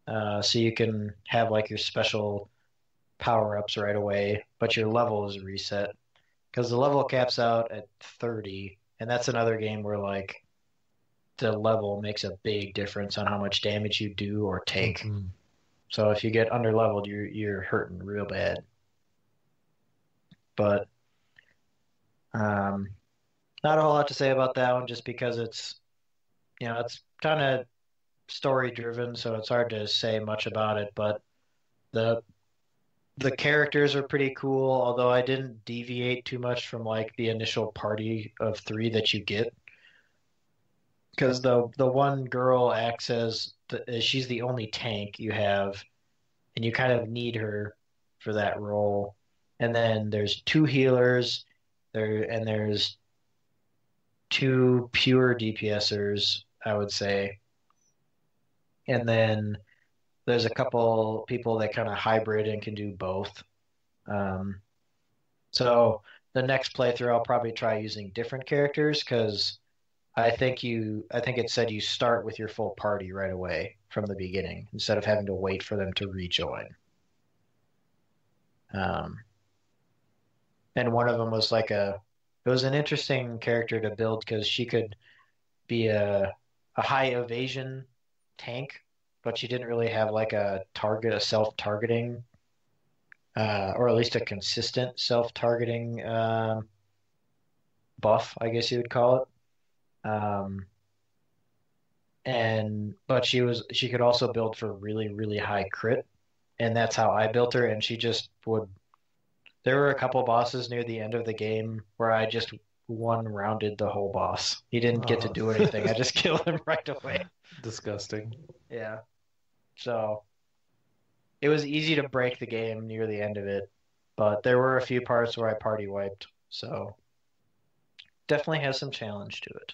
So you can have like your special power-ups right away, but your level is reset because the level caps out at 30, and that's another game where like the level makes a big difference on how much damage you do or take. Mhm. So if you get under-leveled, you're hurting real bad. But not a whole lot to say about that one, just because it's kind of story-driven, so it's hard to say much about it. But the the characters are pretty cool, although I didn't deviate too much from like the initial party of 3 that you get. Because the one girl acts as she's the only tank you have, and you kind of need her for that role. And then there's 2 healers and there's 2 pure DPSers, I would say. And then there's a couple people that kind of hybrid and can do both. So the next playthrough, I'll probably try using different characters because I think it said you start with your full party right away from the beginning instead of having to wait for them to rejoin. And one of them was it was an interesting character to build because she could be a high evasion tank, but she didn't really have like a self-targeting, or at least a consistent self-targeting buff, I guess you would call it. But she could also build for really, really high crit, and that's how I built her. And she just would. There were a couple bosses near the end of the game where I just one-rounded the whole boss. He didn't get to do anything. I just killed him right away. Disgusting. Yeah. So it was easy to break the game near the end of it, but there were a few parts where I party wiped. So definitely has some challenge to it.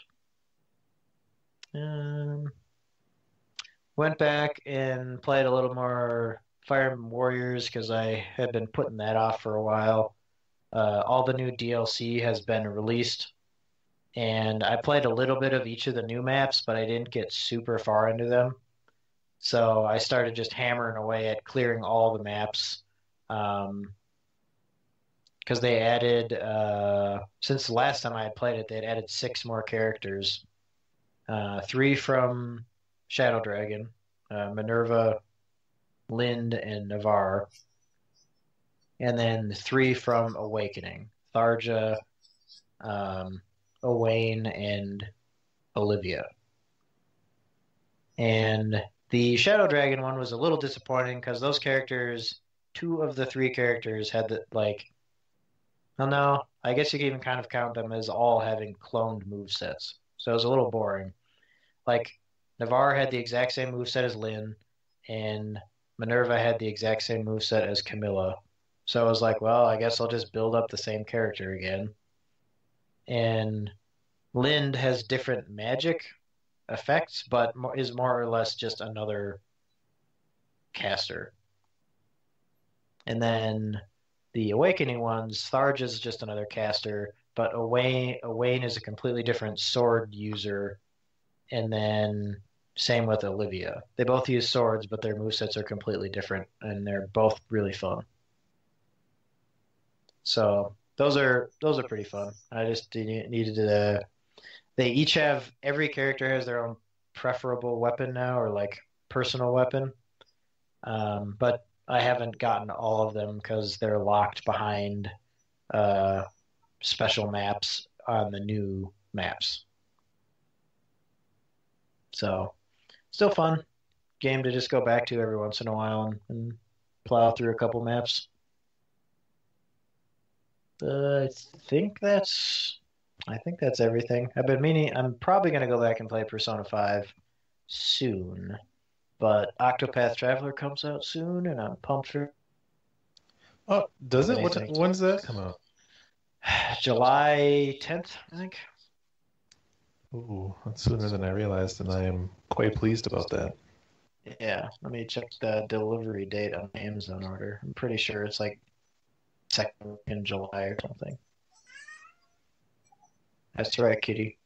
Went back and played a little more Fire Emblem Warriors because I had been putting that off for a while. All the new DLC has been released, and I played a little bit of each of the new maps, but I didn't get super far into them. So I started just hammering away at clearing all the maps. Because they added, since the last time I had played it, they had added 6 more characters. 3 from Shadow Dragon, Minerva, Lind, and Navarre. And then 3 from Awakening, Tharja, Owain, and Olivia. And the Shadow Dragon one was a little disappointing because those characters, 2 of the 3 characters had well, no, I guess you can even kind of count them as all having cloned movesets. So it was a little boring. Like, Navarre had the exact same moveset as Lynn, and Minerva had the exact same moveset as Camilla. So I was like, well, I guess I'll just build up the same character again. And Lind has different magic effects, but is more or less just another caster. And then the Awakening ones, Tharj is just another caster, but Owain is a completely different sword user. And then same with Olivia. They both use swords, but their movesets are completely different, and they're both really fun. So those are pretty fun. I just needed to. They each have every character has their own preferable weapon now, or like personal weapon. But I haven't gotten all of them because they're locked behind special maps on the new maps. So still fun game to just go back to every once in a while and plow through a couple maps. I think that's everything. I've been meaning. I'm probably gonna go back and play Persona 5 soon, but Octopath Traveler comes out soon, and I'm pumped for. Oh, does it? Anything. When's that come out? July 10th, I think. Ooh, that's sooner than I realized, and I am quite pleased about that. Yeah, let me check the delivery date on the Amazon order. I'm pretty sure it's like second week in July or something. That's right, kitty.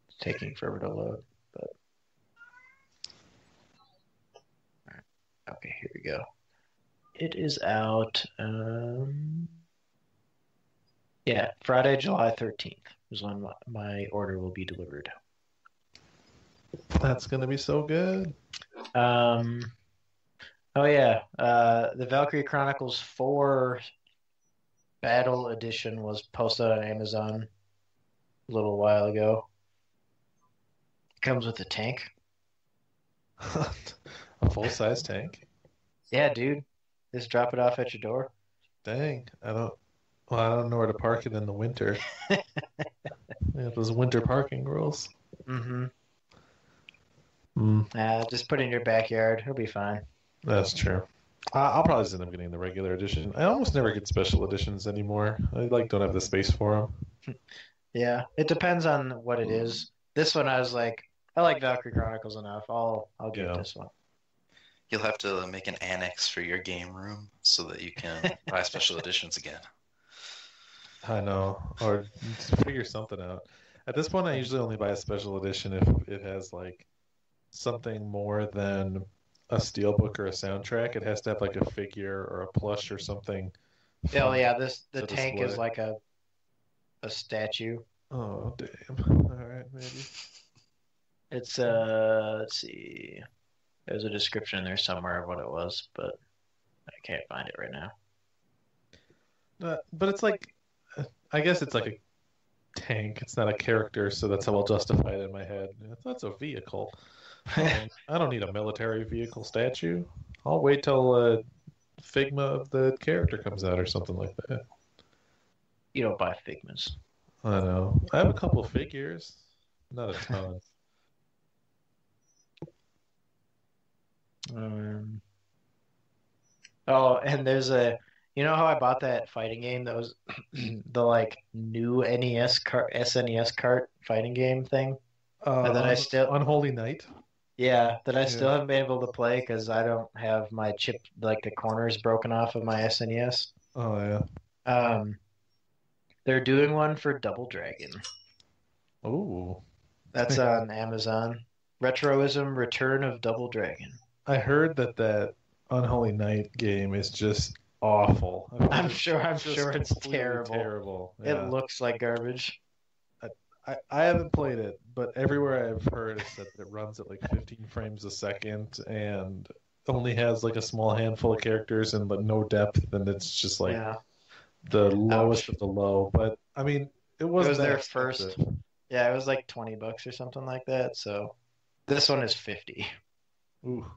It's taking forever to load, but okay, here we go. It is out. Yeah, Friday, July 13th is when my order will be delivered. That's gonna be so good. Um, oh yeah, the Valkyrie Chronicles 4 Battle Edition was posted on Amazon a little while ago. Comes with a tank. A full-size tank. Yeah, dude. Just drop it off at your door. Dang, I don't know where to park it in the winter. Yeah, those winter parking rules. Mm-hmm. Mm, Just put it in your backyard. It'll be fine. that's true. I'll probably just end up getting the regular edition. I almost never get special editions anymore. I don't have the space for them. Yeah, it depends on what it is. This one, I was like, I like Valkyrie Chronicles enough. I'll get Yeah. this one. You'll have to make an annex for your game room so that you can buy special editions again. I know, or figure something out. At this point, I usually only buy a special edition if it has like something more than a steelbook or a soundtrack. It has to have like a figure or a plush or something Oh fun yeah, the to tank display. is like a statue. Oh, damn. All right, maybe. It's let's see. There's a description in there somewhere of what it was, but I can't find it right now. But it's like, I guess it's like a tank. It's not a character, so that's how I'll justify it in my head. That's a vehicle. I don't need a military vehicle statue. I'll wait till Figma of the character comes out or something like that. You don't buy Figmas. I know. I have a couple figures, not a ton. Oh, and you know how I bought that fighting game that was the like new NES cart, SNES cart fighting game thing, and that I still, Unholy Night. yeah, that I still Yeah. haven't been able to play because I don't have my chip, like the corners broken off of my SNES. Oh yeah. Um, they're doing one for Double Dragon. Ooh. That's on Amazon. Retroism: Return of Double Dragon. I heard that Unholy Night game is just awful. I'm sure just it's completely terrible. terrible. It Yeah. looks like garbage. I haven't played it, but everywhere I've heard is that it runs at like 15 frames a second and only has like a small handful of characters and but no depth, and it's just like Yeah. the lowest Ouch. of the low. But I mean, it wasn't was that their expensive. first. Yeah, it was like $20 or something like that. So this one is 50. Ooh.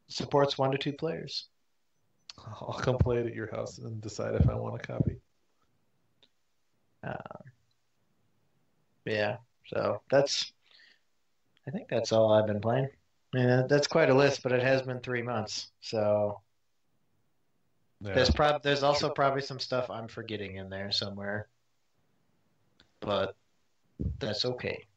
Supports 1 to 2 players. I'll come play it at your house and decide if I want a copy. Yeah. So I think that's all I've been playing. I mean, that's quite a list, but it has been 3 months. So Yeah. there's also probably some stuff I'm forgetting in there somewhere, but that's okay.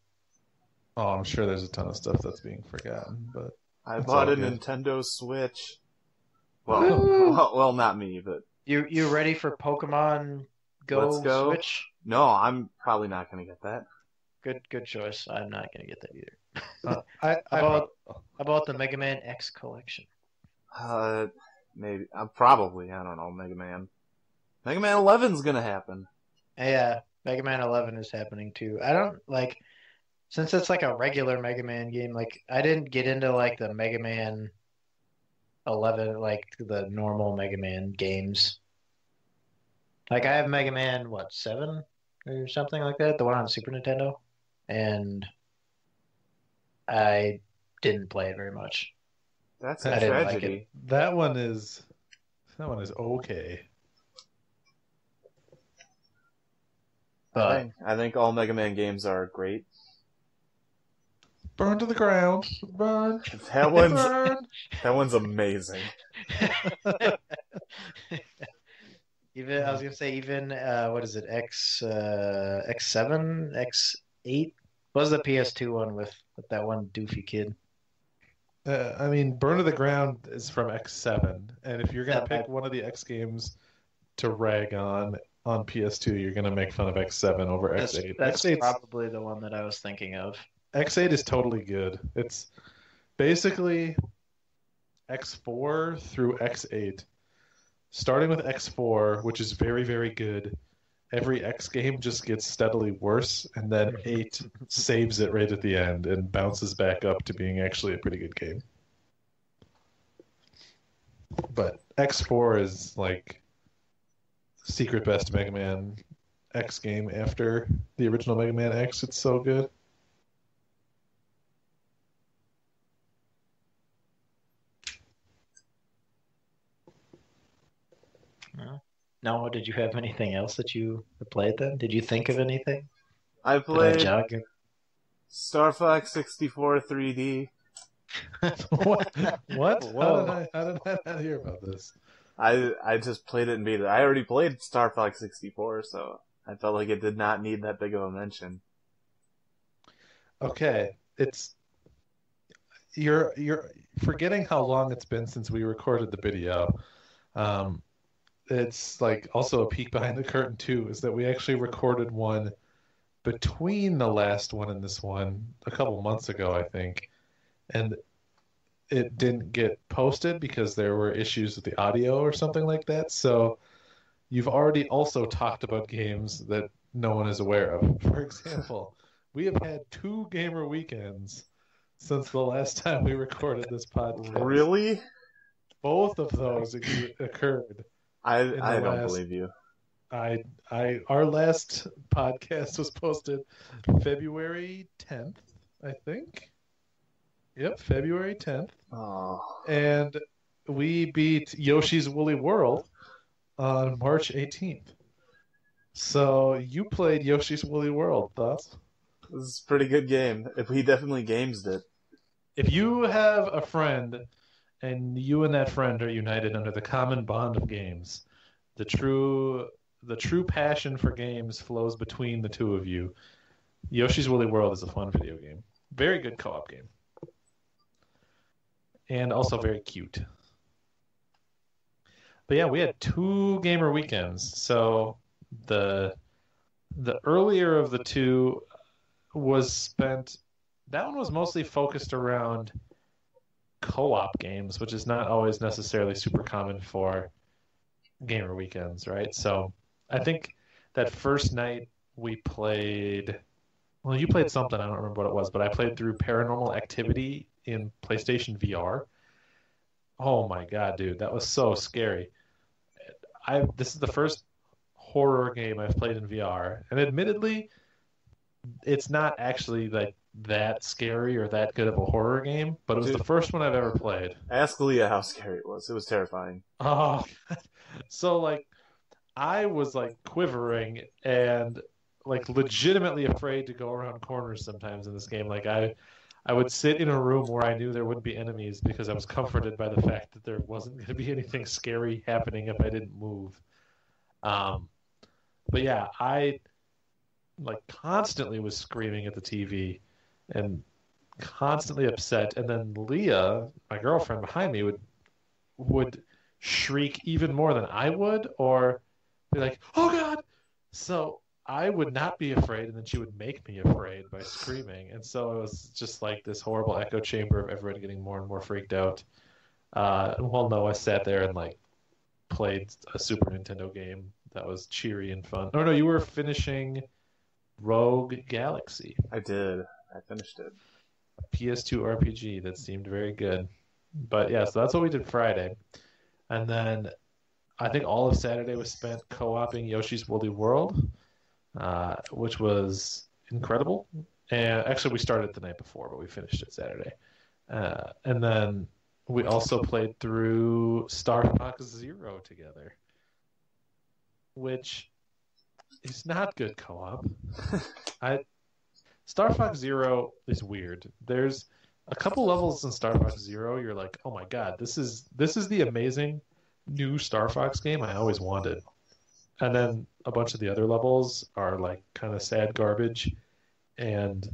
Oh, I'm sure there's a ton of stuff that's being forgotten, but I It's bought all a good. Nintendo Switch. Woo! Well, not me, but You ready for Pokemon Go, Let's go. Switch? no, I'm probably not going to get that. Good choice. I'm not gonna get that either. I How about the Mega Man X collection? Maybe, probably, I don't know, Mega Man. Mega Man 11's going to happen. Yeah, Mega Man 11 is happening too. I don't like since it's like a regular Mega Man game. Like I didn't get into like the Mega Man 11, like the normal Mega Man games. Like I have Mega Man 7 or something like that, the one on Super Nintendo, and I didn't play it very much. That's I a didn't like tragedy. That one is okay. But I think all Mega Man games are great. Burn to the ground. Burn. That one's Burn. that one's amazing. even I was gonna say even what is it X7 X8? What was the PS2 one with that one doofy kid? I mean, Burn to the Ground is from X7, and if you're gonna Yeah, pick one of the X games to rag on PS2, you're gonna make fun of X7 over That's X8. that's probably the one that I was thinking of. X8 is totally good. It's basically X4 through X8 starting with X4, which is very, very good. Every X game just gets steadily worse, and then 8 saves it right at the end and bounces back up to being actually a pretty good game. But X4 is like secret best Mega Man X game after the original Mega Man X. It's so good. No, did you have anything else that you played then? Did you think of anything? I Did I played jog your... Star Fox 64 3D. What? What? Whoa. How did I not hear about this? I just played it in beta. I already played Star Fox 64, so I felt like it did not need that big of a mention. Okay, it's you're forgetting how long it's been since we recorded the video. It's like also a peek behind the curtain too, is that we actually recorded one between the last one and this one a couple months ago, I think, and it didn't get posted because there were issues with the audio or something like that. So you've already also talked about games that no one is aware of. For example, we have had 2 gamer weekends since the last time we recorded this podcast. Really? Both of those occurred. I don't last- believe you. Our last podcast was posted February 10th, I think. Yep, February 10th. Oh. And we beat Yoshi's Woolly World on March 18th. So you played Yoshi's Woolly World, thoughts? This is a pretty good game. If he definitely games it. If you have a friend and you and that friend are united under the common bond of games, the true passion for games flows between the two of you. Yoshi's Woolly World is a fun video game. Very good co-op game. And also very cute. But yeah, we had 2 gamer weekends. So the earlier of the 2 was spent. That one was mostly focused around co-op games, which is not always necessarily super common for gamer weekends, right? So I think that first night we played. Well, you played something. I don't remember what it was, but I played through Paranormal Activity in PlayStation VR. Oh my God, dude, that was so scary. This is the first horror game I've played in VR, and admittedly, it's not actually like that scary or that good of a horror game, but it was the first one I've ever played. Ask Leah how scary it was. It was terrifying. Oh, so like I was like quivering and like legitimately afraid to go around corners sometimes in this game. Like I would sit in a room where I knew there wouldn't be enemies because I was comforted by the fact that there wasn't going to be anything scary happening if I didn't move. But yeah, I like constantly was screaming at the TV and constantly upset. And then Leah, my girlfriend behind me, would shriek even more than I would, or be like, "Oh God!" So I would not be afraid, and then she would make me afraid by screaming. And so it was just like this horrible echo chamber of everyone getting more and more freaked out. While Noah sat there and like played a Super Nintendo game that was cheery and fun. Oh no, you were finishing Rogue Galaxy. I did. I finished it. A PS2 RPG that seemed very good. But yeah, so that's what we did Friday. And then I think all of Saturday was spent co-oping Yoshi's Woolly World, which was incredible. And actually, we started the night before, but we finished it Saturday. And then we also played through Star Fox Zero together, which is not good co-op. Star Fox Zero is weird. There's a couple levels in Star Fox Zero. You're like, oh my God, this is the amazing new Star Fox game I always wanted. And then a bunch of the other levels are like kind of sad garbage, and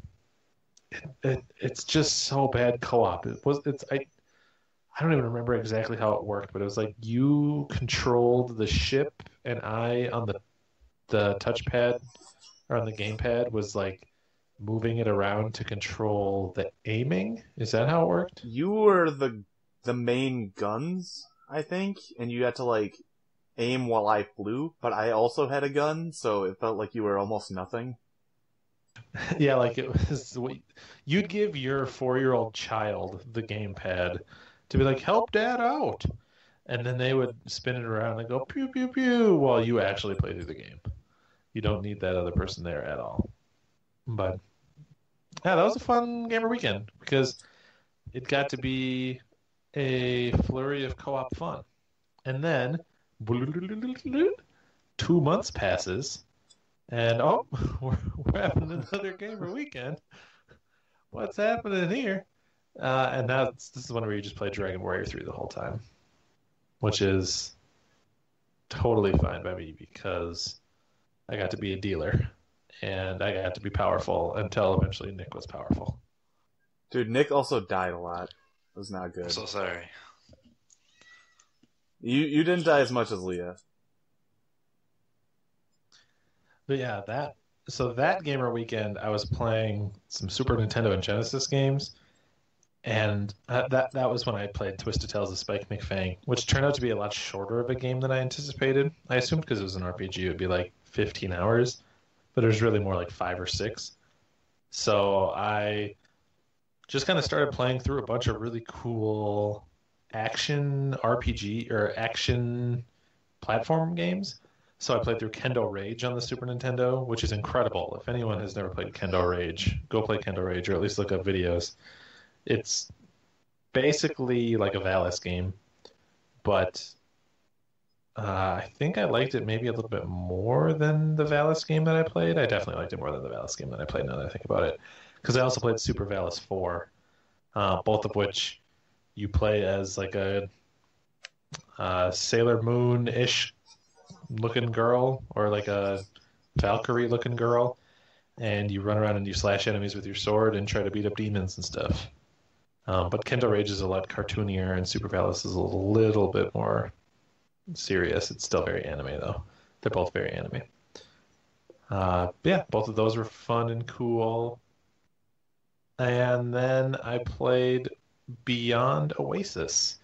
it's just so bad co-op. I don't even remember exactly how it worked, but it was like you controlled the ship, and I on the touchpad or on the gamepad was like moving it around to control the aiming. Is that how it worked? You were the main guns, I think, and you had to like aim while I flew, but I also had a gun, so it felt like you were almost nothing. Yeah, like it was. You'd give your 4-year-old child the gamepad to be like, "Help Dad out," and then they would spin it around and go pew pew pew while you actually play through the game. You don't need that other person there at all. But yeah, that was a fun gamer weekend because it got to be a flurry of co-op fun. And then 2 months passes, and oh, we're having another gamer weekend. What's happening here? And now this is one where you just play Dragon Warrior 3 the whole time, which is totally fine by me because I got to be a dealer and I got to be powerful until eventually Nick was powerful. Dude, Nick also died a lot. It was not I'm good. so sorry. You didn't die as much as Leah. But yeah, that gamer weekend I was playing some Super Nintendo and Genesis games, and that was when I played Twisted Tales of Spike McFang, which turned out to be a lot shorter of a game than I anticipated. I assumed because it was an RPG it would be like 15 hours, but it was really more like 5 or 6. So I just kind of started playing through a bunch of really cool action RPG or action platform games. So I played through Kendo Rage on the Super Nintendo, which is incredible. If anyone has never played Kendo Rage, go play Kendo Rage or at least look up videos. It's basically like a Valis game, but I think I liked it maybe a little bit more than the Valis game that I played. I definitely liked it more than the Valis game that I played now that I think about it. Because I also played Super Valis 4, both of which you play as like a Sailor Moon-ish looking girl or like a Valkyrie looking girl, and you run around and you slash enemies with your sword and try to beat up demons and stuff. But Kendo Rage is a lot cartoonier, and Super Valis is a little bit more serious. It's still very anime, though. They're both very anime. Yeah, both of those were fun and cool. And then I played Beyond Oasis,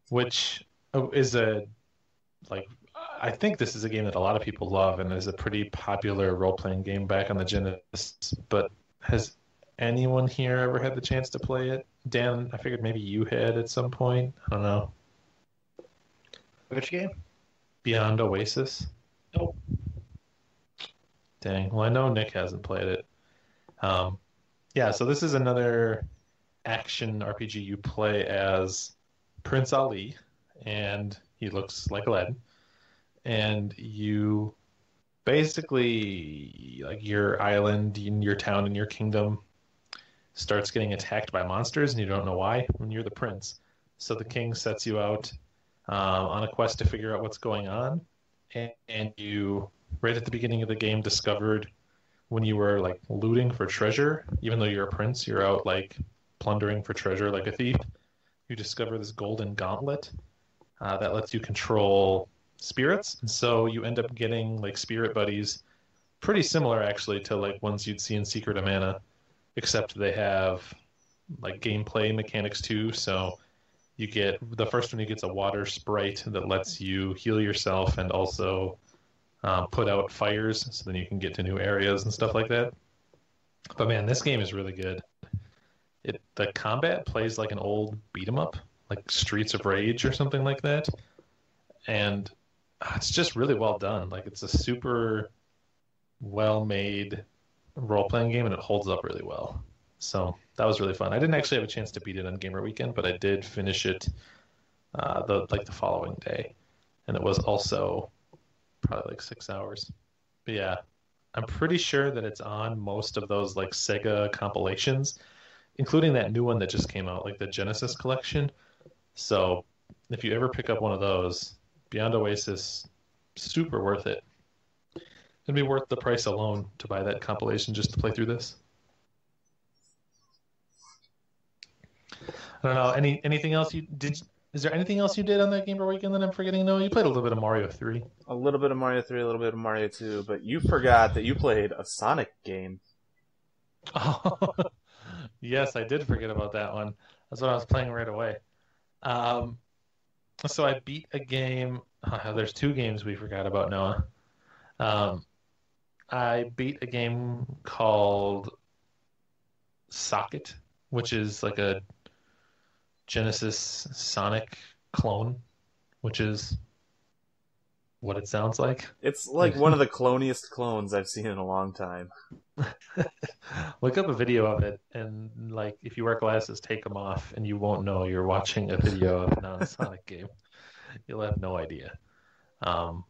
which is like I think this is a game that a lot of people love and is a pretty popular role-playing game back on the Genesis. But has anyone here ever had the chance to play it? Dan, I figured maybe you had at some point. I don't know. Which game? Beyond Oasis? Nope. Dang. Well, I know Nick hasn't played it. Yeah, so this is another action RPG. You play as Prince Ali, and he looks like Aladdin. And you basically, like your island, your town, and your kingdom starts getting attacked by monsters, and you don't know why when you're the prince. So the king sets you out on a quest to figure out what's going on. And you, right at the beginning of the game, discovered when you were like looting for treasure, even though you're a prince, you're out like plundering for treasure like a thief. You discover this golden gauntlet that lets you control spirits. And so you end up getting like spirit buddies, pretty similar actually to like ones you'd see in Secret of Mana, except they have like gameplay mechanics too. So you get the first one, you get a water sprite that lets you heal yourself and also put out fires, so then you can get to new areas and stuff like that. But man, this game is really good. The combat plays like an old beat 'em up, like Streets of Rage or something like that, and it's just really well done. Like it's a super well made role playing game, and it holds up really well. So that was really fun. I didn't actually have a chance to beat it on Gamer Weekend, but I did finish it the following day, and it was also probably like 6 hours. But yeah, I'm pretty sure that it's on most of those like Sega compilations, including that new one that just came out, like the Genesis collection. So if you ever pick up one of those, Beyond Oasis, super worth it. It'd be worth the price alone to buy that compilation just to play through this. I don't know. Anything else you did? Is there anything else you did on that Gamer Weekend that I'm forgetting? No, you played a little bit of Mario 3. A little bit of Mario 3, a little bit of Mario 2, but you forgot that you played a Sonic game. Oh, yes, I did forget about that one. That's what I was playing right away. So I beat a game There's two games we forgot about, Noah. Um, I beat a game called Socket, which is like a Genesis Sonic clone, which is what it sounds like. It's like one of the cloniest clones I've seen in a long time. Look up a video of it, and like if you wear glasses, take them off, and you won't know you're watching a video of a non-Sonic game. You'll have no idea. Um,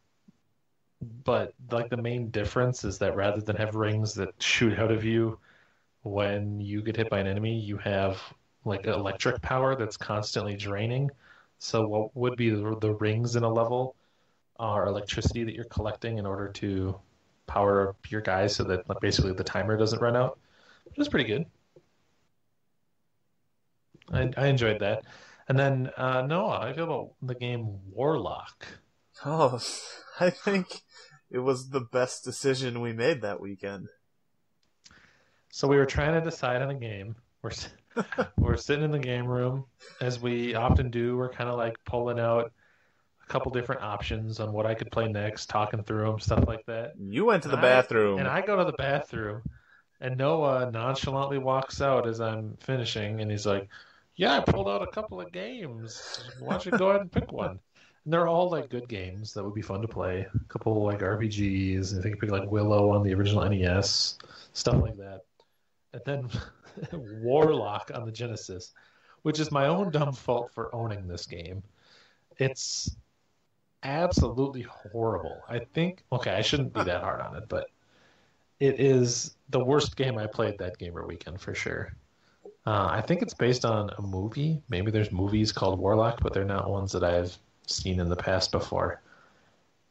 but like the main difference is that rather than have rings that shoot out of you when you get hit by an enemy, you have like electric power that's constantly draining. So what would be the rings in a level are electricity that you're collecting in order to power up your guys so that like, basically the timer doesn't run out. It was pretty good. I enjoyed that. And then Noah, I feel about the game Warlock. Oh, I think it was the best decision we made that weekend. So we were trying to decide on a game. We're sitting in the game room, as we often do. We're kind of like pulling out a couple different options on what I could play next, talking through them, stuff like that. You went to the And bathroom. I go to the bathroom, and Noah nonchalantly walks out as I'm finishing, and he's like, "Yeah, I pulled out a couple of games. Why don't you go ahead and pick one?" And they're all like good games that would be fun to play. A couple like RPGs. I think you pick like Willow on the original NES, stuff like that. And then Warlock on the Genesis, which is my own dumb fault for owning this game. It's absolutely horrible. I think, okay, I shouldn't be that hard on it, but it is the worst game I played that gamer weekend for sure. I think it's based on a movie. Maybe there's movies called Warlock, but they're not ones that I've seen in the past before.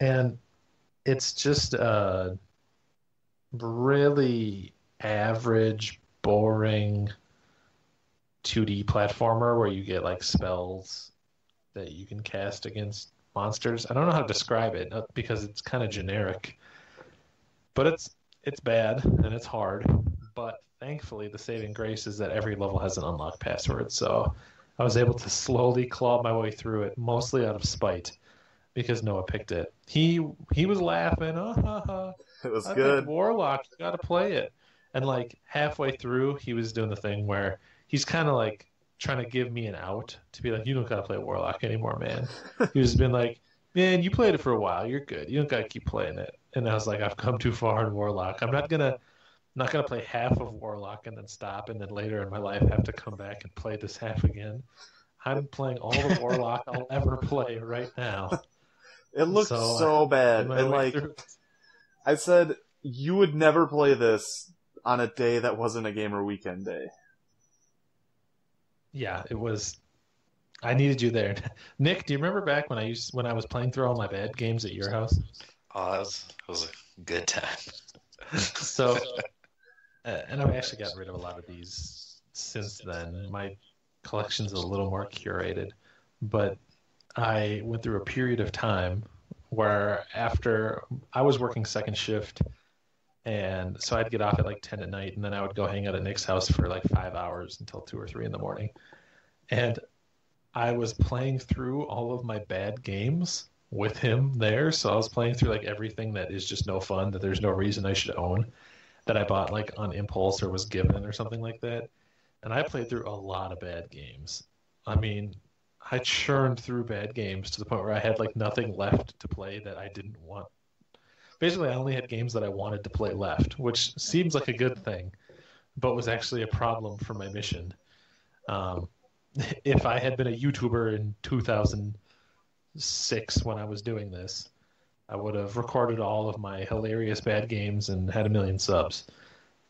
And it's just a really average, boring 2D platformer where you get like spells that you can cast against monsters. I don't know how to describe it because it's kind of generic, but it's bad and it's hard. But thankfully, the saving grace is that every level has an unlock password, so I was able to slowly claw my way through it, mostly out of spite, because Noah picked it. He was laughing. Oh, ha, ha. It was I good. picked Warlock. You got to play it. And like halfway through, he was doing the thing where he's kind of like trying to give me an out to be like, you don't got to play Warlock anymore, man. He was been like, man, you played it for a while. You're good. You don't got to keep playing it. And I was like, I've come too far in Warlock. I'm not gonna play half of Warlock and then stop, and then later in my life have to come back and play this half again. I'm playing all the Warlock I'll ever play right now. It looked so bad. And like I said, you would never play this on a day that wasn't a gamer weekend day. Yeah, it was. I needed you there. Nick, do you remember back when I was playing through all my bad games at your house? Oh, that was a good time. So, and I've actually gotten rid of a lot of these since then. My collection's a little more curated, but I went through a period of time where after I was working second shift, and so I'd get off at like 10 at night, and then I would go hang out at Nick's house for like 5 hours until 2 or 3 in the morning. And I was playing through all of my bad games with him there. So I was playing through like everything that is just no fun, that there's no reason I should own, that I bought like on impulse or was given or something like that. And I played through a lot of bad games. I mean, I churned through bad games to the point where I had like nothing left to play that I didn't want. Basically, I only had games that I wanted to play left, which seems like a good thing, but was actually a problem for my mission. If I had been a YouTuber in 2006 when I was doing this, I would have recorded all of my hilarious bad games and had 1 million subs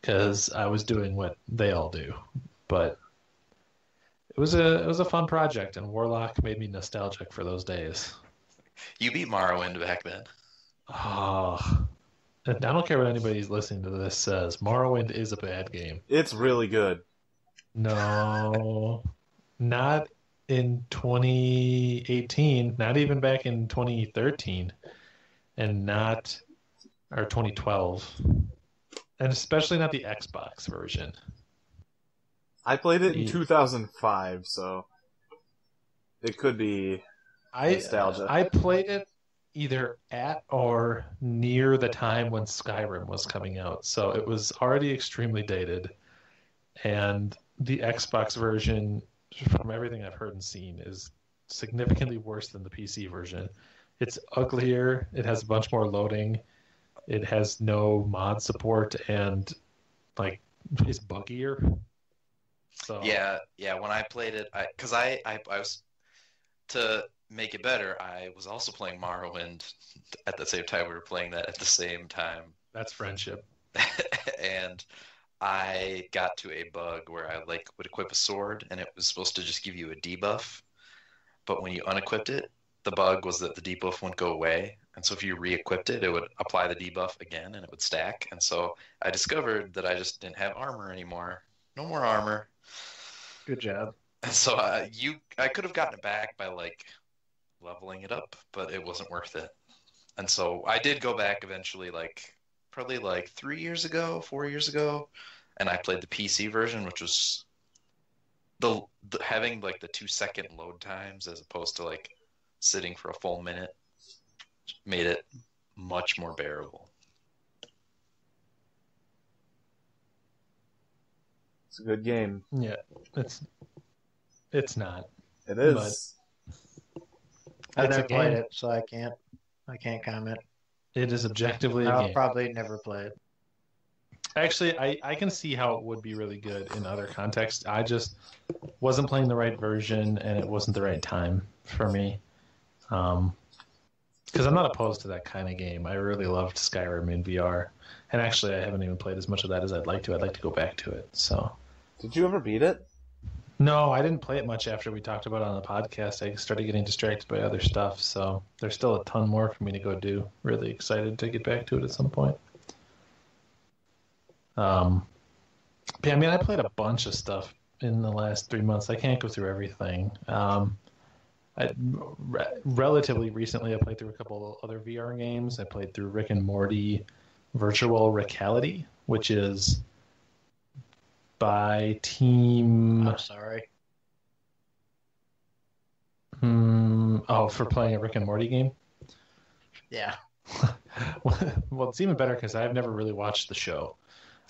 because I was doing what they all do. But it was a fun project, and Warlock made me nostalgic for those days. You beat Morrowind back then. Oh, and I don't care what anybody's listening to this says. Morrowind is a bad game. It's really good. No, not in 2018, not even back in 2013, and not, or 2012, and especially not the Xbox version. I played it in 2005, so it could be nostalgia. I played it either at or near the time when Skyrim was coming out. So it was already extremely dated. And the Xbox version, from everything I've heard and seen, is significantly worse than the PC version. It's uglier, it has a bunch more loading, it has no mod support, and like is buggier. So Yeah, yeah. When I played it, I was to make it better. I was also playing Morrowind at the same time. We were playing that at the same time, that's friendship. and I got to a bug where I like would equip a sword, and it was supposed to just give you a debuff. But when you unequipped it, the bug was that the debuff wouldn't go away. And so if you re-equipped it, it would apply the debuff again and it would stack. And so I discovered that I just didn't have armor anymore. No more armor. Good job. And so I could have gotten it back by like leveling it up, but it wasn't worth it. And so I did go back eventually, like probably like 3 years ago, 4 years ago, and I played the PC version, which was the having like the 2 second load times as opposed to like sitting for a full minute made it much more bearable. It's a good game. Yeah, it's not. It is. I've It's a never played game. it, so I can't comment. It is objectively a I'll game. probably never play it. Actually, I can see how it would be really good in other contexts. I just wasn't playing the right version, and it wasn't the right time for me. Because I'm not opposed to that kind of game. I really loved Skyrim in VR, and actually, I haven't even played as much of that as I'd like to. I'd like to go back to it. So, Did you ever beat it? no, I didn't play it much after we talked about it on the podcast. I started getting distracted by other stuff. So there's still a ton more for me to go do. Really excited to get back to it at some point. But yeah, I mean, I played a bunch of stuff in the last 3 months. I can't go through everything. Relatively recently, I played through a couple other VR games. I played through Rick and Morty Virtual Reality, which is by Team. I'm sorry. For playing a Rick and Morty game. Yeah. Well, it's even better because I've never really watched the show.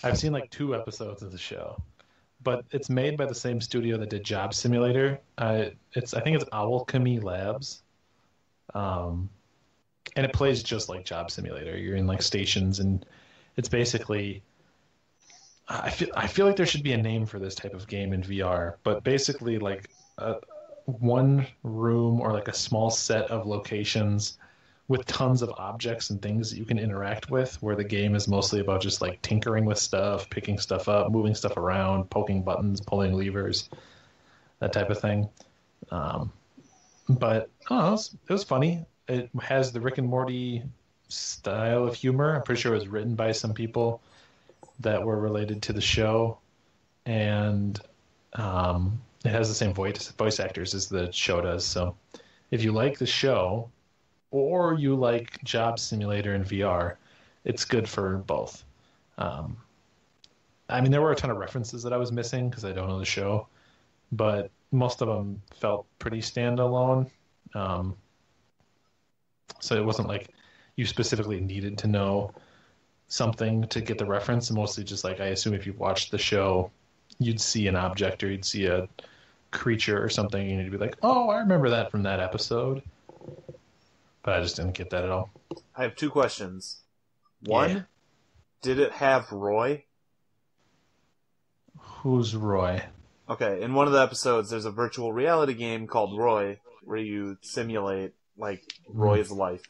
I've seen like 2 episodes of the show, but it's made by the same studio that did Job Simulator. I think it's Alchemy Labs, and it plays just like Job Simulator. You're in like stations, and it's basically. I feel like there should be a name for this type of game in VR, but basically like one room or like a small set of locations with tons of objects and things that you can interact with, where the game is mostly about just like tinkering with stuff, picking stuff up, moving stuff around, poking buttons, pulling levers, that type of thing. But it was funny. It has the Rick and Morty style of humor. I'm pretty sure it was written by some people that were related to the show, and it has the same voice actors as the show does. So if you like the show, or you like Job Simulator in VR, it's good for both. I mean, there were a ton of references that I was missing because I don't know the show, but most of them felt pretty standalone. So it wasn't like you specifically needed to know something to get the reference. Mostly just like, I assume if you've watched the show, you'd see an object or you'd see a creature or something, and you'd be like, oh, I remember that from that episode. But I just didn't get that at all. I have 2 questions. One, Yeah. Did it have Roy? Who's Roy? Okay, in one of the episodes, there's a virtual reality game called Roy, where you simulate, like, Roy's life.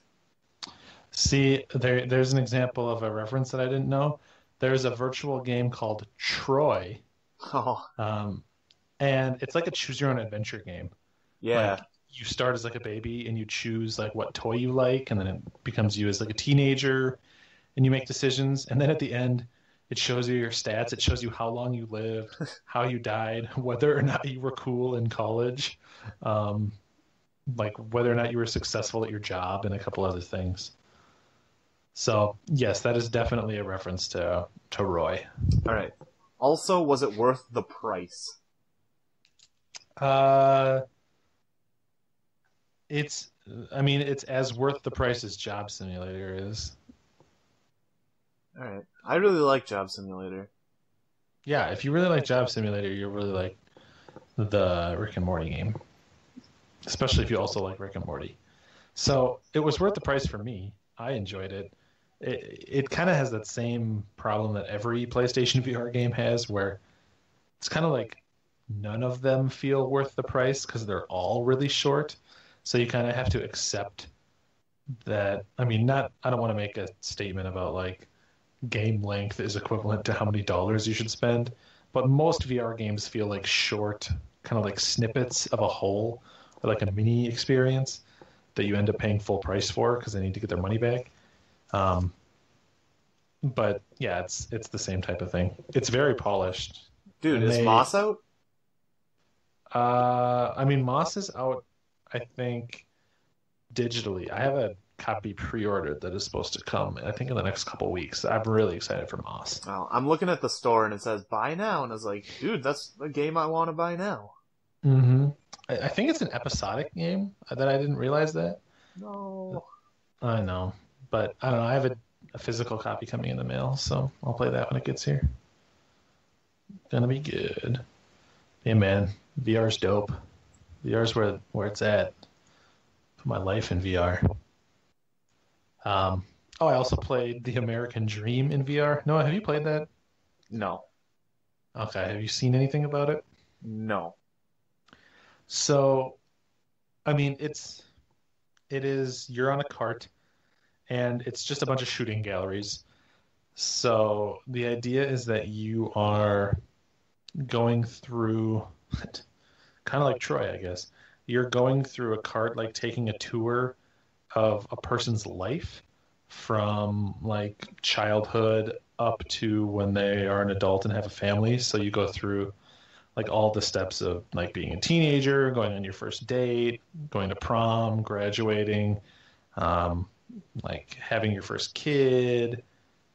See, there's an example of a reference that I didn't know. There's a virtual game called Troy, Oh, and it's like a choose-your-own-adventure game. yeah. Like, you start as like a baby and you choose like what toy you like, and then it becomes you as like a teenager, and you make decisions, and then at the end it shows you your stats. It shows you how long you lived, how you died, whether or not you were cool in college, like whether or not you were successful at your job, and a couple other things. So yes, that is definitely a reference to Roy. Alright. Also, was it worth the price? It's I mean, it's as worth the price as Job Simulator is. All right, I really like Job Simulator. Yeah, if you really like Job Simulator, you'll really like the Rick and Morty game, especially if you also like Rick and Morty. So it was worth the price for me. I enjoyed it. It kind of has that same problem that every PlayStation VR game has, where it's kind of like none of them feel worth the price because they're all really short. So you kind of have to accept that. I mean, not. I don't want to make a statement about like game length is equivalent to how many dollars you should spend, but most VR games feel like short, kind of like snippets of a whole, or like a mini experience that you end up paying full price for because they need to get their money back. Um, but yeah, it's the same type of thing. It's very polished. Dude, And is Moss out? I mean, Moss is out, I think, digitally. I have a copy pre-ordered that is supposed to come, I think, in the next couple weeks. I'm really excited for Moss. Well, I'm looking at the store and it says buy now, and I was like, dude, that's the game I want to buy now. Mm-hmm. I think it's an episodic game that I didn't realize that. No. I know, but I don't know. I have a physical copy coming in the mail, so I'll play that when it gets here. Gonna be good. Hey man, VR's dope. VR's where it's at. Put my life in VR. Oh, I also played The American Dream in VR. Noah, have you played that? No. Okay, have you seen anything about it? No. So, I mean, you're on a cart, and it's just a bunch of shooting galleries. So the idea is that you are going through, kind of like Troy, I guess. You're going through a cart, like taking a tour of a person's life from like childhood up to when they are an adult and have a family. So you go through like all the steps of like being a teenager, going on your first date, going to prom, graduating, um, like having your first kid,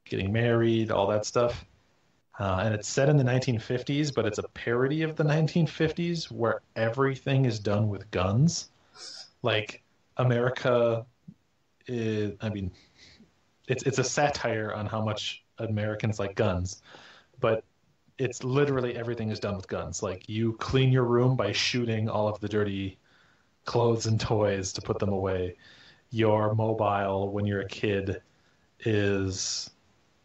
getting married, all that stuff. And it's set in the 1950s, but it's a parody of the 1950s where everything is done with guns. Like America is, I mean, it's a satire on how much Americans like guns, but it's literally everything is done with guns. Like you clean your room by shooting all of the dirty clothes and toys to put them away. Your mobile when you're a kid is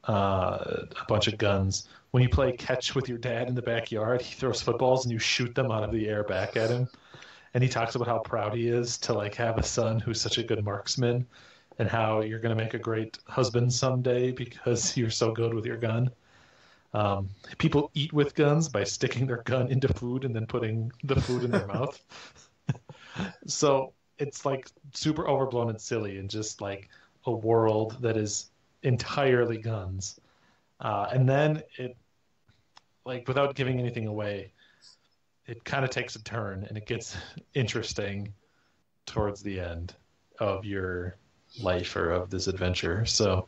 a bunch of guns. When you play catch with your dad in the backyard, he throws footballs and you shoot them out of the air back at him. And he talks about how proud he is to like have a son who's such a good marksman and how you're going to make a great husband someday because you're so good with your gun. People eat with guns by sticking their gun into food and then putting the food in their mouth. So it's like super overblown and silly and just like a world that is entirely guns. And then it, like, without giving anything away, it kind of takes a turn and it gets interesting towards the end of your life or of this adventure. So,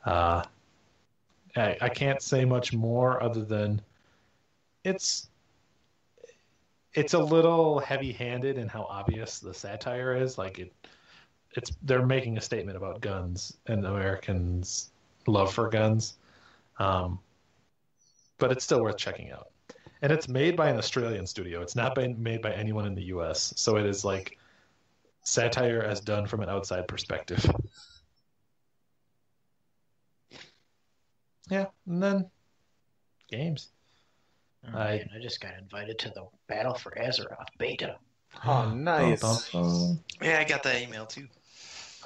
I can't say much more other than it's a little heavy-handed in how obvious the satire is. Like they're making a statement about guns and Americans' love for guns, but it's still worth checking out. And it's made by an Australian studio. It's not made by anyone in the U.S. So it is like satire as done from an outside perspective. Yeah, and then games. Oh, man, I just got invited to the Battle for Azeroth beta. Oh, nice. Dun, dun, dun. Yeah, I got that email too.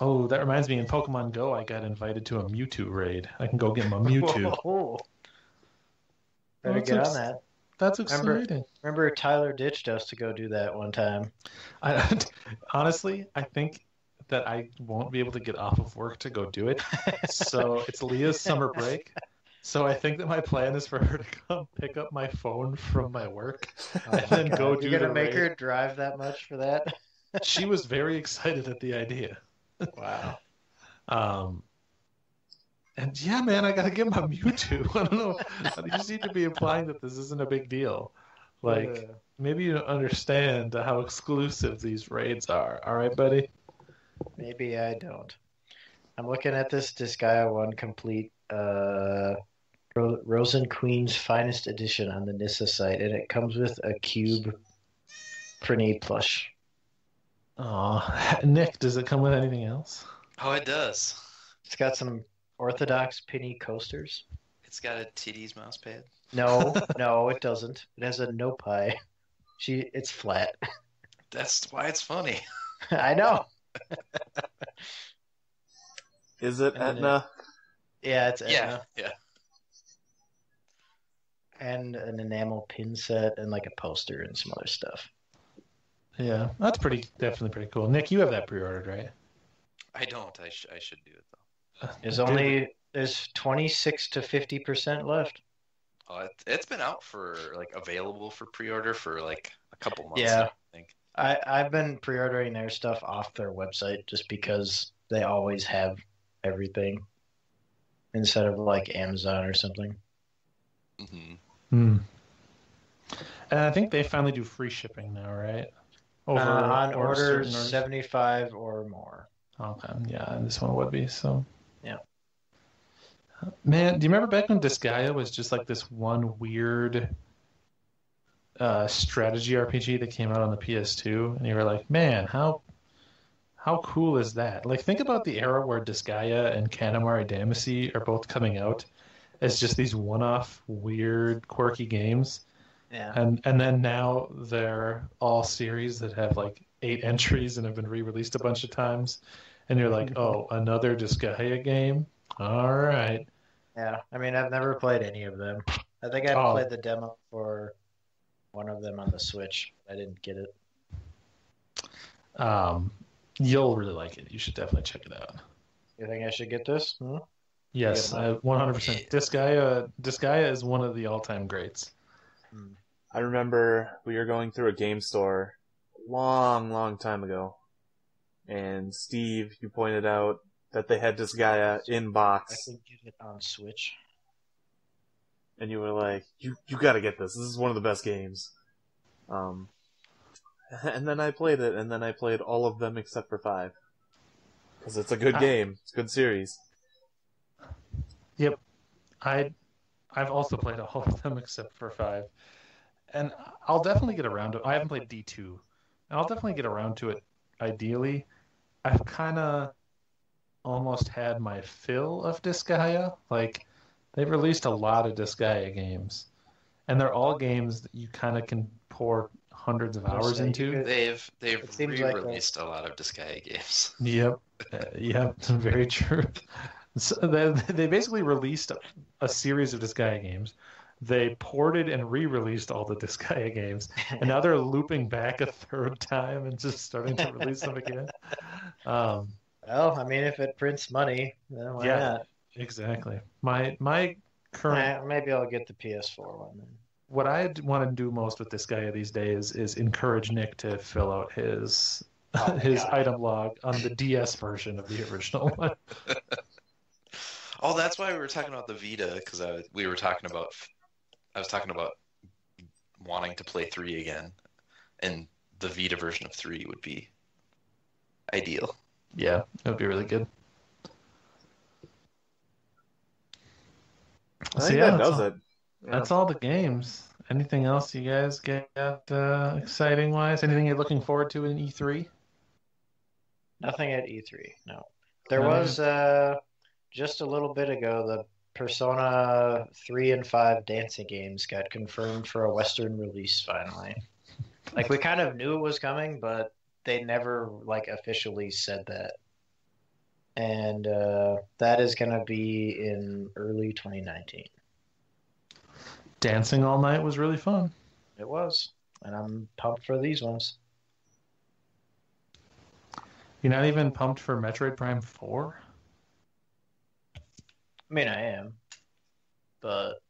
Oh, that reminds me, in Pokemon Go, I got invited to a Mewtwo raid. I can go get my Mewtwo. Whoa. Better That's get on that. That's exciting. Remember Tyler ditched us to go do that one time. Honestly, I think that I won't be able to get off of work to go do it. So it's Leah's summer break. So I think that my plan is for her to come pick up my phone from my work and then go do You're gonna the make raid. her drive that much for that? She was very excited at the idea. Wow. And yeah, man, I gotta get my Mewtwo. I don't know. You seem to be implying that this isn't a big deal. Like, maybe you don't understand how exclusive these raids are. All right, buddy? Maybe I don't. I'm looking at this Disgaea 1 complete Rosen Queen's Finest Edition on the Nissa site, and it comes with a cube PrE plush. Oh, Nick, does it come with anything else? Oh, it does. It's got some Orthodox penny coasters. It's got a titties mouse pad. No, no, it doesn't. It has a no pie. It's flat. That's why it's funny. I know. Is it Etna? Yeah, it's Etna. Yeah. And an enamel pin set and like a poster and some other stuff. Yeah, that's definitely pretty cool. Nick, you have that pre-ordered, right? I don't. I should do it though. There's 26 to 50% left. Oh, it's been out for like available for pre-order for like a couple months. Yeah. Now, I think. I've been pre-ordering their stuff off their website just because they always have everything instead of like Amazon or something. Mm-hmm. And I think they finally do free shipping now, right? On orders 75 or more. Okay, yeah, and this one would be, so. Yeah. Man, do you remember back when Disgaea was just like this one weird strategy RPG that came out on the PS2, and you were like, man, how cool is that? Like, think about the era where Disgaea and Katamari Damacy are both coming out as just these one-off, weird, quirky games. Yeah. And then now they're all series that have like 8 entries and have been re-released a bunch of times. And you're like, oh, another Disgaea game? All right. Yeah, I mean, I've never played any of them. I think I played the demo for one of them on the Switch. I didn't get it. You'll really like it. You should definitely check it out. You think I should get this? Yes, 100%. Disgaea is one of the all-time greats. I remember we were going through a game store long time ago, and Steve, you pointed out that they had Disgaea in box. I can get it on Switch. And you were like, you gotta get this. This is one of the best games. And then I played it, and then I played all of them except for 5. Because it's a good game. It's a good series. Yep. I've also played all of them except for 5. And I'll definitely get around to it. I haven't played D2. And I'll definitely get around to it, ideally. I've kind of almost had my fill of Disgaea. Like, they've released a lot of Disgaea games. And they're all games that you kind of can pour hundreds of hours into. They've re-released a lot of Disgaea games. Yep. Yep, very true. So they basically released a series of Disgaea games. They ported and re-released all the Disgaea games, and now they're looping back a third time and just starting to release them again. Well, I mean, if it prints money, then why not? Exactly. My current maybe I'll get the PS4 one then. What I want to do most with Disgaea these days is encourage Nick to fill out his item log on the DS version of the original one. Oh, that's why we were talking about the Vita, because I was talking about wanting to play 3 again, and the Vita version of 3 would be ideal. Yeah, it would be really good. I think that does it. That's all the games. Anything else you guys get exciting wise? Anything you're looking forward to in E3? Nothing at E3, no. There was just a little bit ago the Persona 3 and 5 dancing games got confirmed for a Western release finally. Like, we kind of knew it was coming, but they never like officially said that. And that is going to be in early 2019. Dancing all night was really fun. It was. And I'm pumped for these ones. You're not even pumped for Metroid Prime 4? I mean, I am. But,